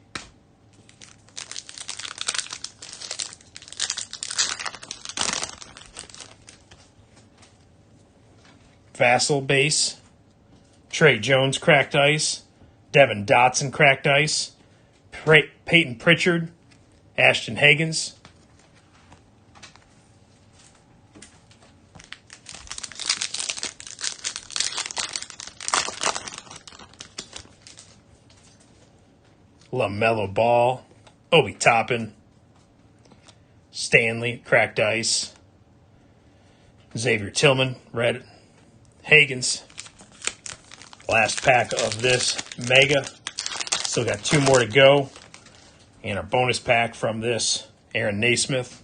Speaker 1: Vassell base, Trey Jones Cracked Ice, Devin Dotson Cracked Ice, Peyton Pritchard, Ashton Higgins, LaMelo Ball, Obi Toppin, Stanley Cracked Ice, Xavier Tillman Red Higgins. Last pack of this mega. Still got 2 more to go. And our bonus pack from this, Aaron Naismith,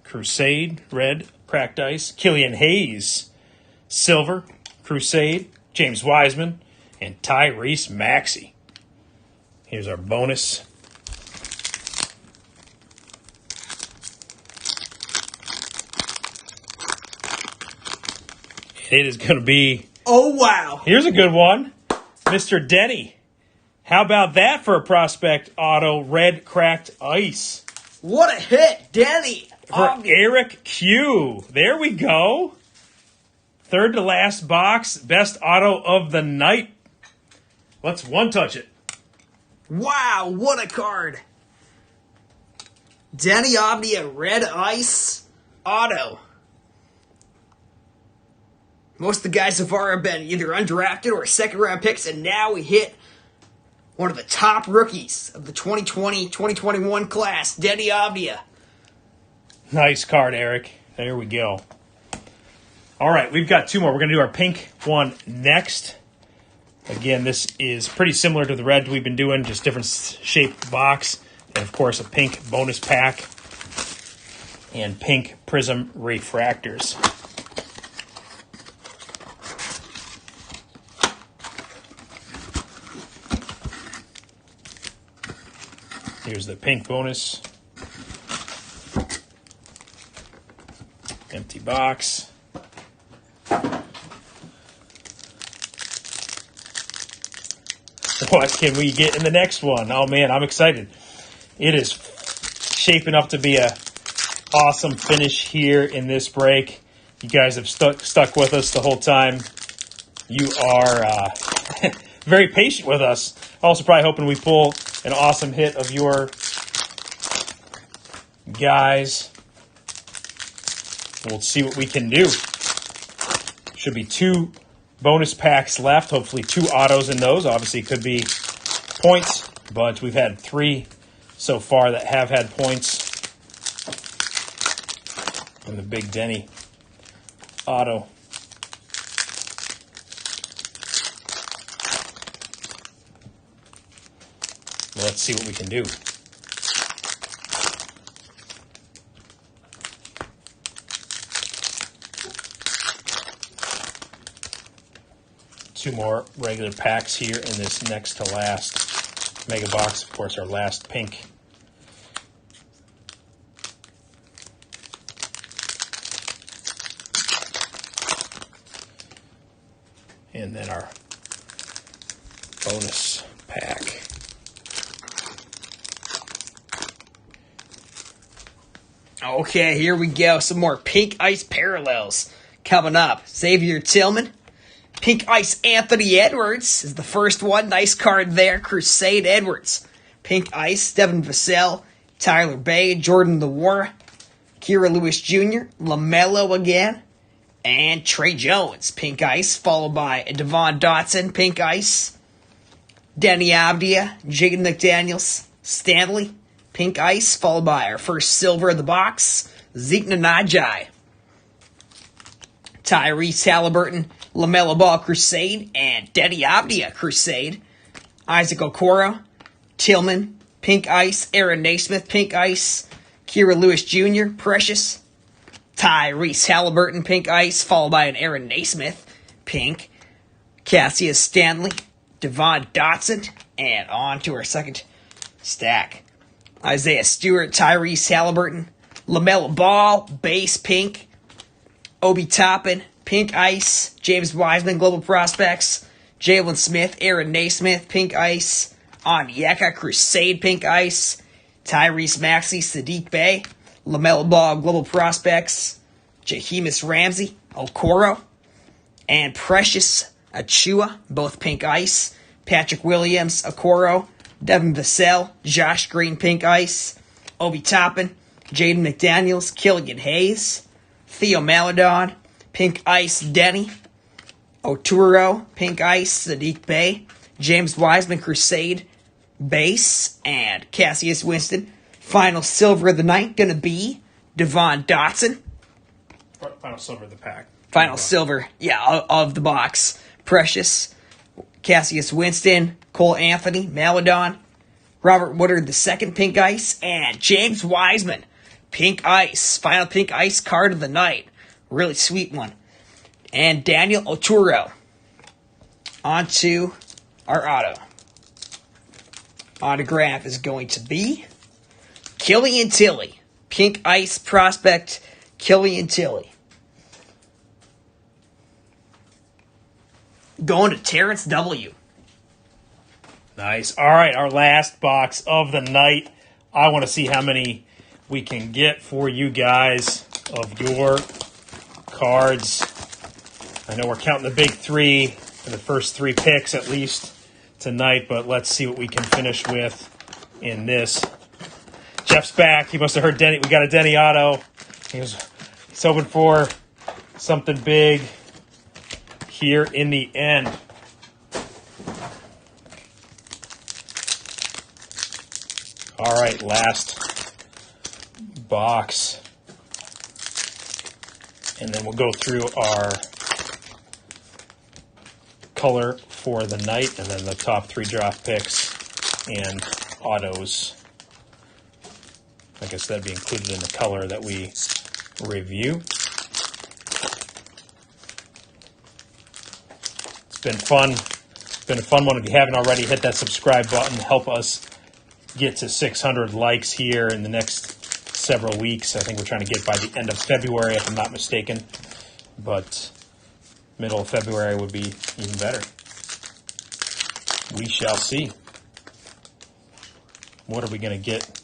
Speaker 1: Crusade, Red, Cracked Ice. Killian Hayes, Silver, Crusade. James Wiseman, and Tyrese Maxey. Here's our bonus. It is going to be...
Speaker 2: Oh, wow.
Speaker 1: Here's a good one. Mr. Denny. How about that for a prospect auto? Red Cracked Ice.
Speaker 2: What a hit, Denny.
Speaker 1: For Eric Q. There we go. Third to last box. Best auto of the night. Let's one-touch it.
Speaker 2: Wow, what a card. Denny Avdia Red Ice auto. Most of the guys so far have been either undrafted or second-round picks, and now we hit one of the top rookies of the 2020-2021 class, Denny Avdia.
Speaker 1: Nice card, Eric. There we go. All right, we've got 2 more. We're going to do our pink one next. Again, this is pretty similar to the red we've been doing, just different shaped box. And, of course, a pink bonus pack and pink Prizm refractors. Here's the pink bonus. Empty box. What can we get in the next one? Oh, man, I'm excited. It is shaping up to be a awesome finish here in this break. You guys have stuck with us the whole time. You are very patient with us. Also probably hoping we pull an awesome hit of your guys. We'll see what we can do. Should be 2 bonus packs left. Hopefully 2 autos in those. Obviously it could be points, but we've had 3 so far that have had points. And the big Denny auto. Well, let's see what we can do. 2 more regular packs here in this next to last mega box. Of course, our last pink. And then our bonus pack.
Speaker 2: Okay, here we go. Some more Pink Ice Parallels coming up. Xavier Tillman. Pink Ice Anthony Edwards is the first one. Nice card there. Crusade Edwards. Pink Ice Devin Vassell. Tyler Bay. Jordan Nwora. Kira Lewis Jr. LaMelo again. And Trey Jones. Pink Ice. Followed by Devon Dotson. Pink Ice. Denny Avdia. Jaden McDaniels. Stanley. Pink Ice. Followed by our first silver of the box. Zeke Nnaji. Tyrese Halliburton. LaMelo Ball Crusade. And Denny Avdia Crusade. Isaac Okoro. Tillman. Pink Ice. Aaron Naismith. Pink Ice. Kira Lewis Jr. Precious. Tyrese Halliburton, Pink Ice, followed by an Aaron Naismith, Pink. Cassius Stanley, Devon Dotson, and on to our second stack. Isaiah Stewart, Tyrese Halliburton, LaMelo Ball, Base Pink, Obi Toppin, Pink Ice, James Wiseman, Global Prospects, Jalen Smith, Aaron Naismith, Pink Ice, Onyeka Crusade, Pink Ice, Tyrese Maxey, Sadiq Bey, LaMelo Ball, Global Prospects, Jahemus Ramsey, Okoro, and Precious Achua, both Pink Ice, Patrick Williams, Okoro, Devin Vassell, Josh Green, Pink Ice, Obi Toppin, Jaden McDaniels, Killian Hayes, Theo Maladon, Pink Ice, Denny, Oturo, Pink Ice, Sadiq Bey, James Wiseman, Crusade, Base, and Cassius Winston. Final silver of the night going to be Devon Dotson.
Speaker 1: Final silver of the pack.
Speaker 2: Final silver, yeah, of the box. Precious, Cassius Winston, Cole Anthony, Maladon, Robert Woodard II, Pink Ice, and James Wiseman, Pink Ice. Final Pink Ice card of the night. Really sweet one. And Daniel Oturo. On to our auto. Autograph is going to be Killian Tilly. Pink Ice prospect, Killian Tilly. Going to Terrence W.
Speaker 1: Nice. All right, our last box of the night. I want to see how many we can get for you guys of your cards. I know we're counting the big three for the first 3 picks at least tonight, but let's see what we can finish with in this. Jeff's back. He must have heard Denny. We got a Denny auto. He's hoping for something big here in the end. All right, last box. And then we'll go through our color for the night and then the top 3 draft picks and autos. I guess that'd be included in the color that we review. It's been fun. It's been a fun one. If you haven't already, hit that subscribe button. Help us get to 600 likes here in the next several weeks. I think we're trying to get by the end of February, if I'm not mistaken. But middle of February would be even better. We shall see. What are we going to get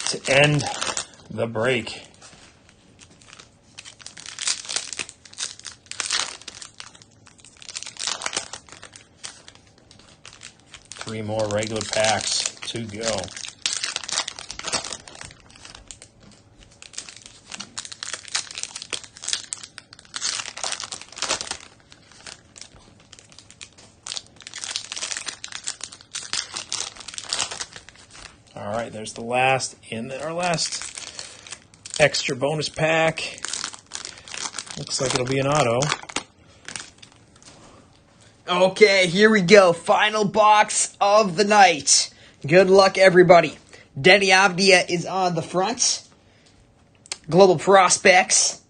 Speaker 1: to end the break? Three more regular packs to go. All right, there's the last, and then our last extra bonus pack. Looks like it'll be an auto.
Speaker 2: Okay, here we go. Final box of the night. Good luck, everybody. Denny Avdia is on the front. Global Prospects.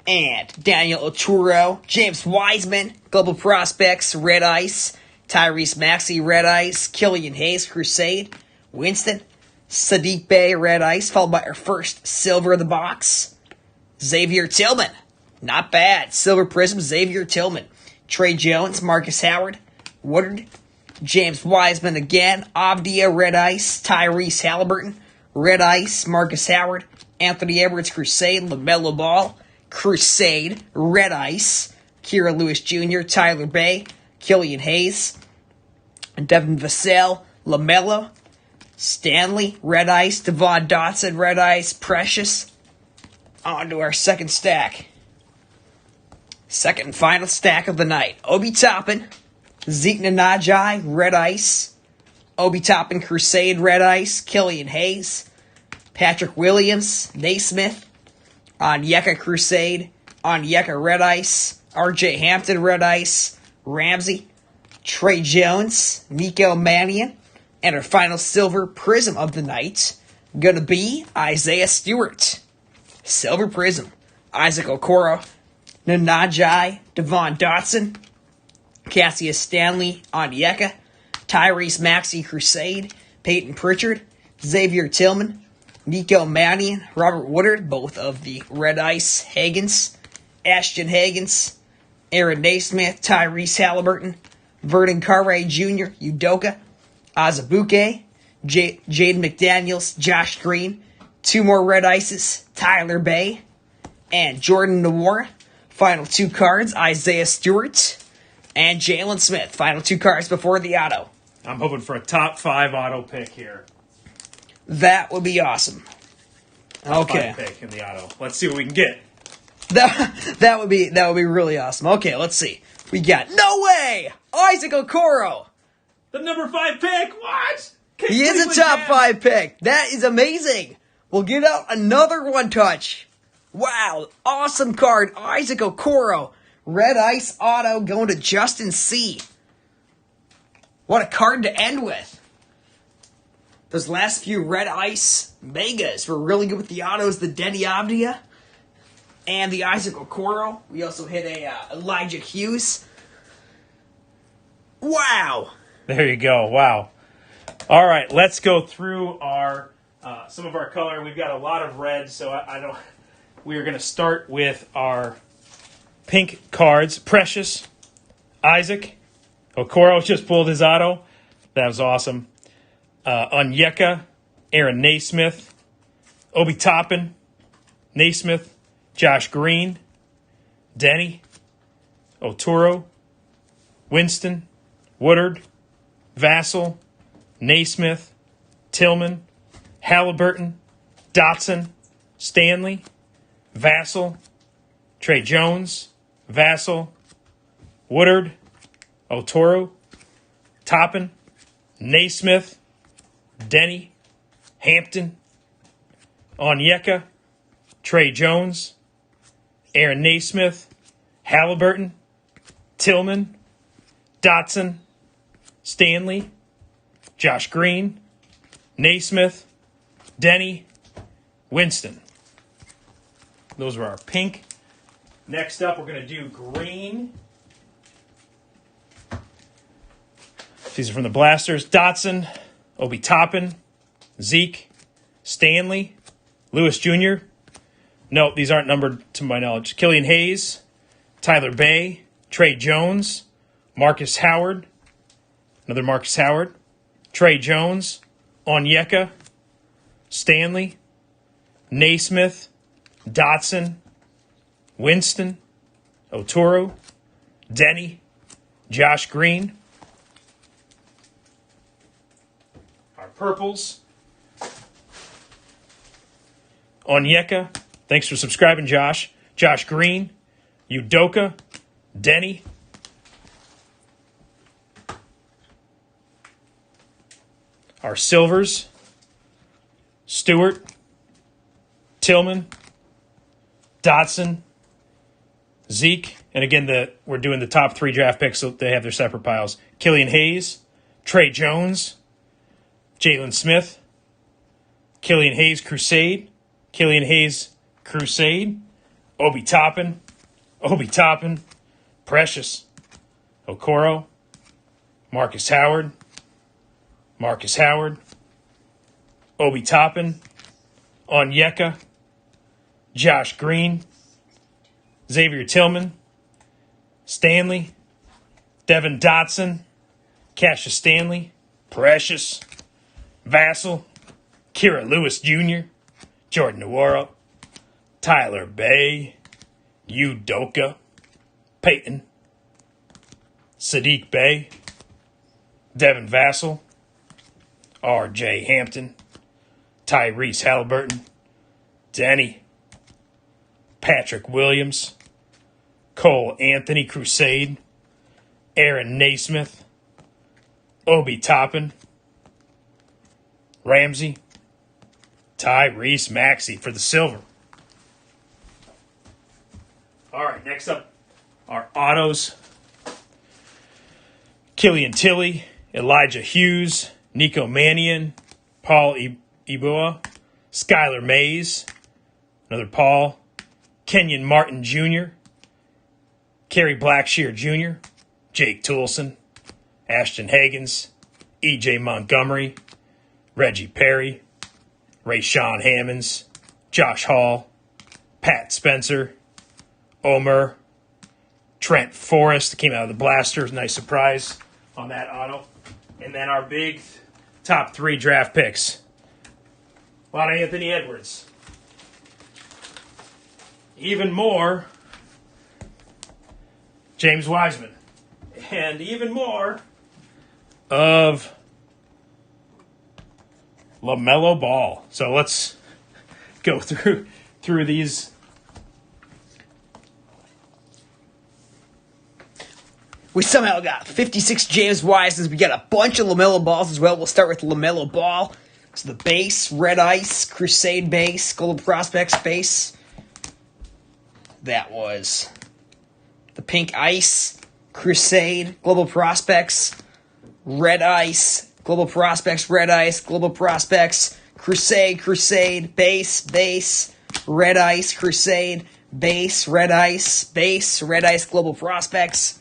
Speaker 2: And Daniel Oturo, James Wiseman, Global Prospects, Red Ice, Tyrese Maxey, Red Ice, Killian Hayes, Crusade, Winston, Sadiq Bey, Red Ice, followed by our first silver of the box, Xavier Tillman. Not bad. Silver Prizm, Xavier Tillman. Trey Jones, Marcus Howard, Woodard, James Wiseman again, Avdia, Red Ice, Tyrese Halliburton, Red Ice, Marcus Howard, Anthony Edwards, Crusade, LaMelo Ball, Crusade, Red Ice, Kira Lewis Jr., Tyler Bay, Killian Hayes, Devin Vassell, LaMelo, Stanley, Red Ice, Devon Dotson, Red Ice, Precious. On to our second stack. Second and final stack of the night. Obi Toppin, Zeke Nnaji, Red Ice, Obi Toppin, Crusade, Red Ice, Killian Hayes, Patrick Williams, Naismith, Onyeka Crusade, Onyeka Red Ice, RJ Hampton Red Ice, Ramsey, Trey Jones, Nico Mannion, and our final silver Prizm of the night gonna be Isaiah Stewart. Silver Prizm, Isaac Okoro, Nnaji, Devon Dotson, Cassius Stanley, Onyeka, Tyrese Maxey Crusade, Peyton Pritchard, Xavier Tillman, Nico Mannion, Robert Woodard, both of the Red Ice Hagans, Ashton Hagans, Aaron Naismith, Tyrese Halliburton, Vernon Carre Jr., Udoka, Azubuike, Jaden McDaniels, Josh Green, two more Red Ices, Tyler Bay, and Jordan Nwora. Final two cards, Isaiah Stewart and Jalen Smith. Final two cards before the auto.
Speaker 1: I'm hoping for a top 5 auto pick here.
Speaker 2: That would be awesome. Okay.
Speaker 1: Top 5 pick in the auto. Let's see what we can get.
Speaker 2: That would be really awesome. Okay, let's see. We got no way! Isaac Okoro.
Speaker 1: The number 5 pick? What?
Speaker 2: He is a top 5 pick. That is amazing. We'll get out another one touch. Wow, awesome card. Isaac Okoro. Red Ice auto going to Justin C. What a card to end with. Those last few Red Ice megas were really good with the autos. The Denny Avdia and the Isaac Okoro. We also hit a Elijah Hughes. Wow.
Speaker 1: There you go. Wow. All right, let's go through our some of our color. We've got a lot of red, so I don't. We are going to start with our pink cards. Precious, Isaac, Okoro just pulled his auto. That was awesome. Onyeka, Aaron Naismith, Obi Toppin, Naismith, Josh Green, Denny, Oturo, Winston, Woodard, Vassell, Naismith, Tillman, Halliburton, Dotson, Stanley, Vassell, Trey Jones, Vassell, Woodard, Oturo, Toppin, Naismith, Denny, Hampton, Onyeka, Trey Jones, Aaron Naismith, Halliburton, Tillman, Dotson, Stanley, Josh Green, Naismith, Denny, Winston. Those were our pink. Next up, we're going to do green. These are from the Blasters. Dotson, Obi Toppin, Zeke, Stanley, Lewis Jr. No, these aren't numbered to my knowledge. Killian Hayes, Tyler Bay, Trey Jones, Marcus Howard, another Marcus Howard, Trey Jones, Onyeka, Stanley, Naismith, Dotson, Winston, Oturo, Denny, Josh Green. Our purples. Onyeka. Thanks for subscribing, Josh. Josh Green, Udoka, Denny. Our silvers. Stewart, Tillman, Dotson, Zeke, and again, we're doing the top 3 draft picks, so they have their separate piles. Killian Hayes, Trey Jones, Jalen Smith, Killian Hayes Crusade, Killian Hayes Crusade, Obi Toppin, Precious, Okoro, Marcus Howard, Obi Toppin, Onyeka, Josh Green, Xavier Tillman, Stanley, Devin Dotson, Cassius Stanley, Precious, Vassell, Kira Lewis Jr., Jordan Nwora, Tyler Bay, Udoka, Peyton, Sadiq Bey, Devin Vassell, R.J. Hampton, Tyrese Halliburton, Denny, Patrick Williams, Cole Anthony Crusade, Aaron Naismith, Obi Toppin, Ramsey, Tyrese Maxey for the silver. All right, next up, our autos. Killian Tilly, Elijah Hughes, Nico Mannion, Paul Ibua, Skylar Mays, another Paul, Kenyon Martin Jr., Kerry Blackshear Jr., Jake Toulson, Ashton Hagens, E.J. Montgomery, Reggie Perry, Rayshawn Hammonds, Josh Hall, Pat Spencer, Omer, Trent Forrest came out of the blasters. Nice surprise on that auto. And then our big top 3 draft picks. A lot of Anthony Edwards. Even more James Wiseman. And even more of LaMelo Ball. So let's go through these.
Speaker 2: We somehow got 56 James Wisemans. We got a bunch of LaMelo Balls as well. We'll start with LaMelo Ball. So the base, Red Ice, Crusade base, Global Prospects base. That was the Pink Ice, Crusade, Global Prospects, Red Ice, Global Prospects, Red Ice, Global Prospects, Crusade, base, Red Ice, Crusade, base, Red Ice, Global Prospects.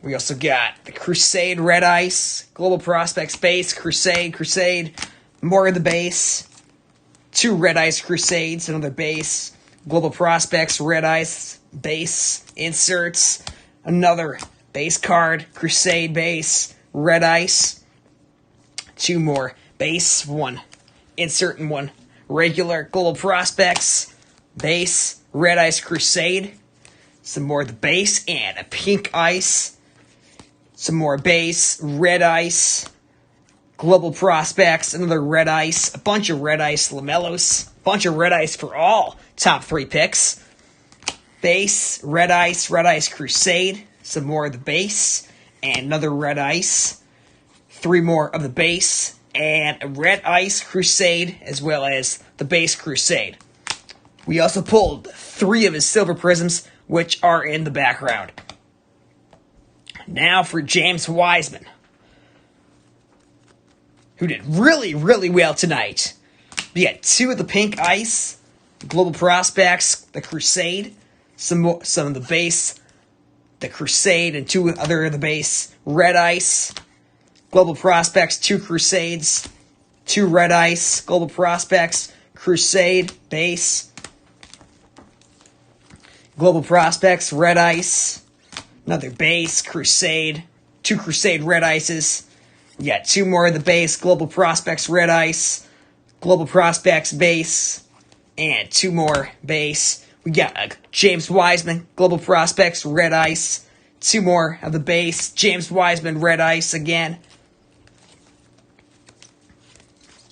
Speaker 2: We also got the Crusade, Red Ice, Global Prospects base, Crusade, more of the base, 2 Red Ice Crusades, another base, Global Prospects, Red Ice, base, inserts, another base card, Crusade base, Red Ice, 2 more, base, 1, insert and 1, regular, Global Prospects, base, Red Ice Crusade, some more of the base, and a Pink Ice, some more base, Red Ice, Global Prospects, another Red Ice, a bunch of Red Ice LaMelos, a bunch of Red Ice for all top 3 picks. Base, Red Ice Crusade, some more of the base, and another Red Ice, 3 more of the base, and a Red Ice Crusade, as well as the base Crusade. We also pulled 3 of his silver prisms, which are in the background. Now for James Wiseman, who did really, really well tonight. We got 2 of the Pink Ice, the Global Prospects, the Crusade, some of the base, the Crusade, and 2 other of the base, Red Ice, Global Prospects, 2 Crusades, 2 Red Ice, Global Prospects, Crusade, base, Global Prospects, Red Ice, another base, Crusade, 2 Crusade Red Ices. You got 2 more of the base, Global Prospects Red Ice, Global Prospects base, and 2 more base. We got a James Wiseman, Global Prospects Red Ice, 2 more of the base, James Wiseman Red Ice again.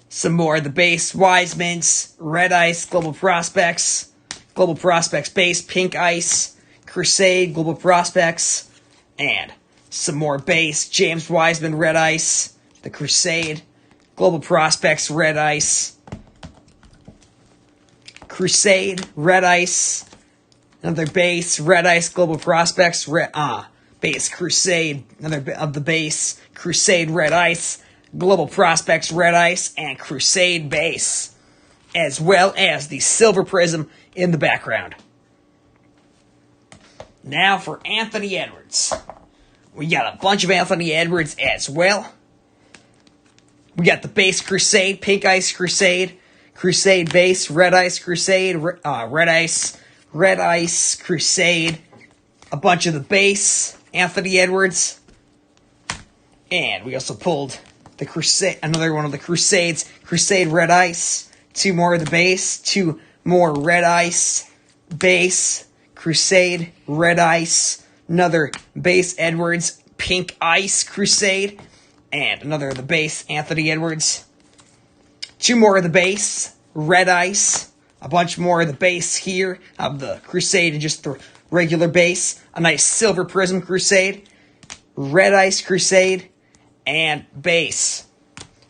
Speaker 2: Some more of the base, Wisemans, Red Ice, Global Prospects base, Pink Ice, Crusade, Global Prospects, and some more base, James Wiseman, Red Ice, the Crusade, Global Prospects, Red Ice, Crusade, Red Ice, another base, Red Ice, Global Prospects, base, Crusade, another of the base, Crusade, Red Ice, Global Prospects, Red Ice, and Crusade base, as well as the Silver Prism in the background. Now for Anthony Edwards. We got a bunch of Anthony Edwards as well. We got the base Crusade, Pink Ice Crusade, Crusade base, Red Ice Crusade, Red Ice Crusade, a bunch of the base, Anthony Edwards, and we also pulled the Crusade, another one of the Crusades, Crusade Red Ice, 2 more of the base, 2 more Red Ice base, Crusade Red Ice, another base Edwards, Pink Ice Crusade, and another of the base Anthony Edwards, 2 more of the base Red Ice, a bunch more of the base here of the Crusade and just the regular base, a nice Silver Prizm Crusade, Red Ice Crusade, and base,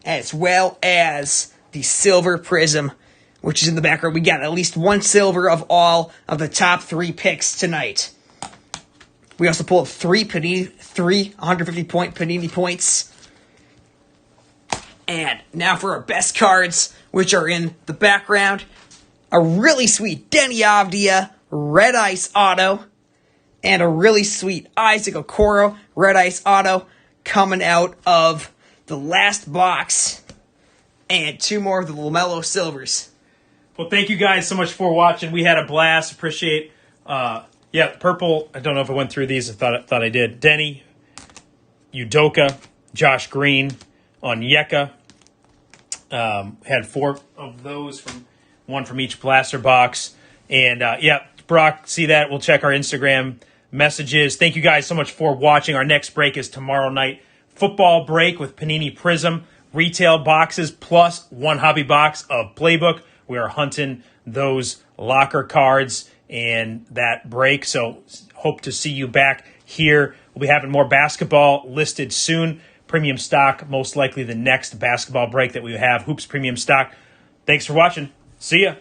Speaker 2: as well as the Silver Prizm, which is in the background. We got at least 1 silver of all of the top 3 picks tonight. We also pulled 3 Panini, 3 150-point Panini points. And now for our best cards, which are in the background. A really sweet Denny Avdia Red Ice Auto, and a really sweet Isaac Okoro Red Ice Auto coming out of the last box, and 2 more of the LaMelo Silvers.
Speaker 1: Well, thank you guys so much for watching. We had a blast. Appreciate, purple. I don't know if I went through these. I thought I did. Denny, Udoka, Josh Green, Onyeka. Had 4 of those, from 1 from each blaster box. And Brock, see that. We'll check our Instagram messages. Thank you guys so much for watching. Our next break is tomorrow night. Football break with Panini Prizm. Retail boxes plus 1 hobby box of Playbook. We are hunting those locker cards and that break. So hope to see you back here. We'll be having more basketball listed soon. Premium stock, most likely the next basketball break that we have. Hoops Premium stock. Thanks for watching. See ya.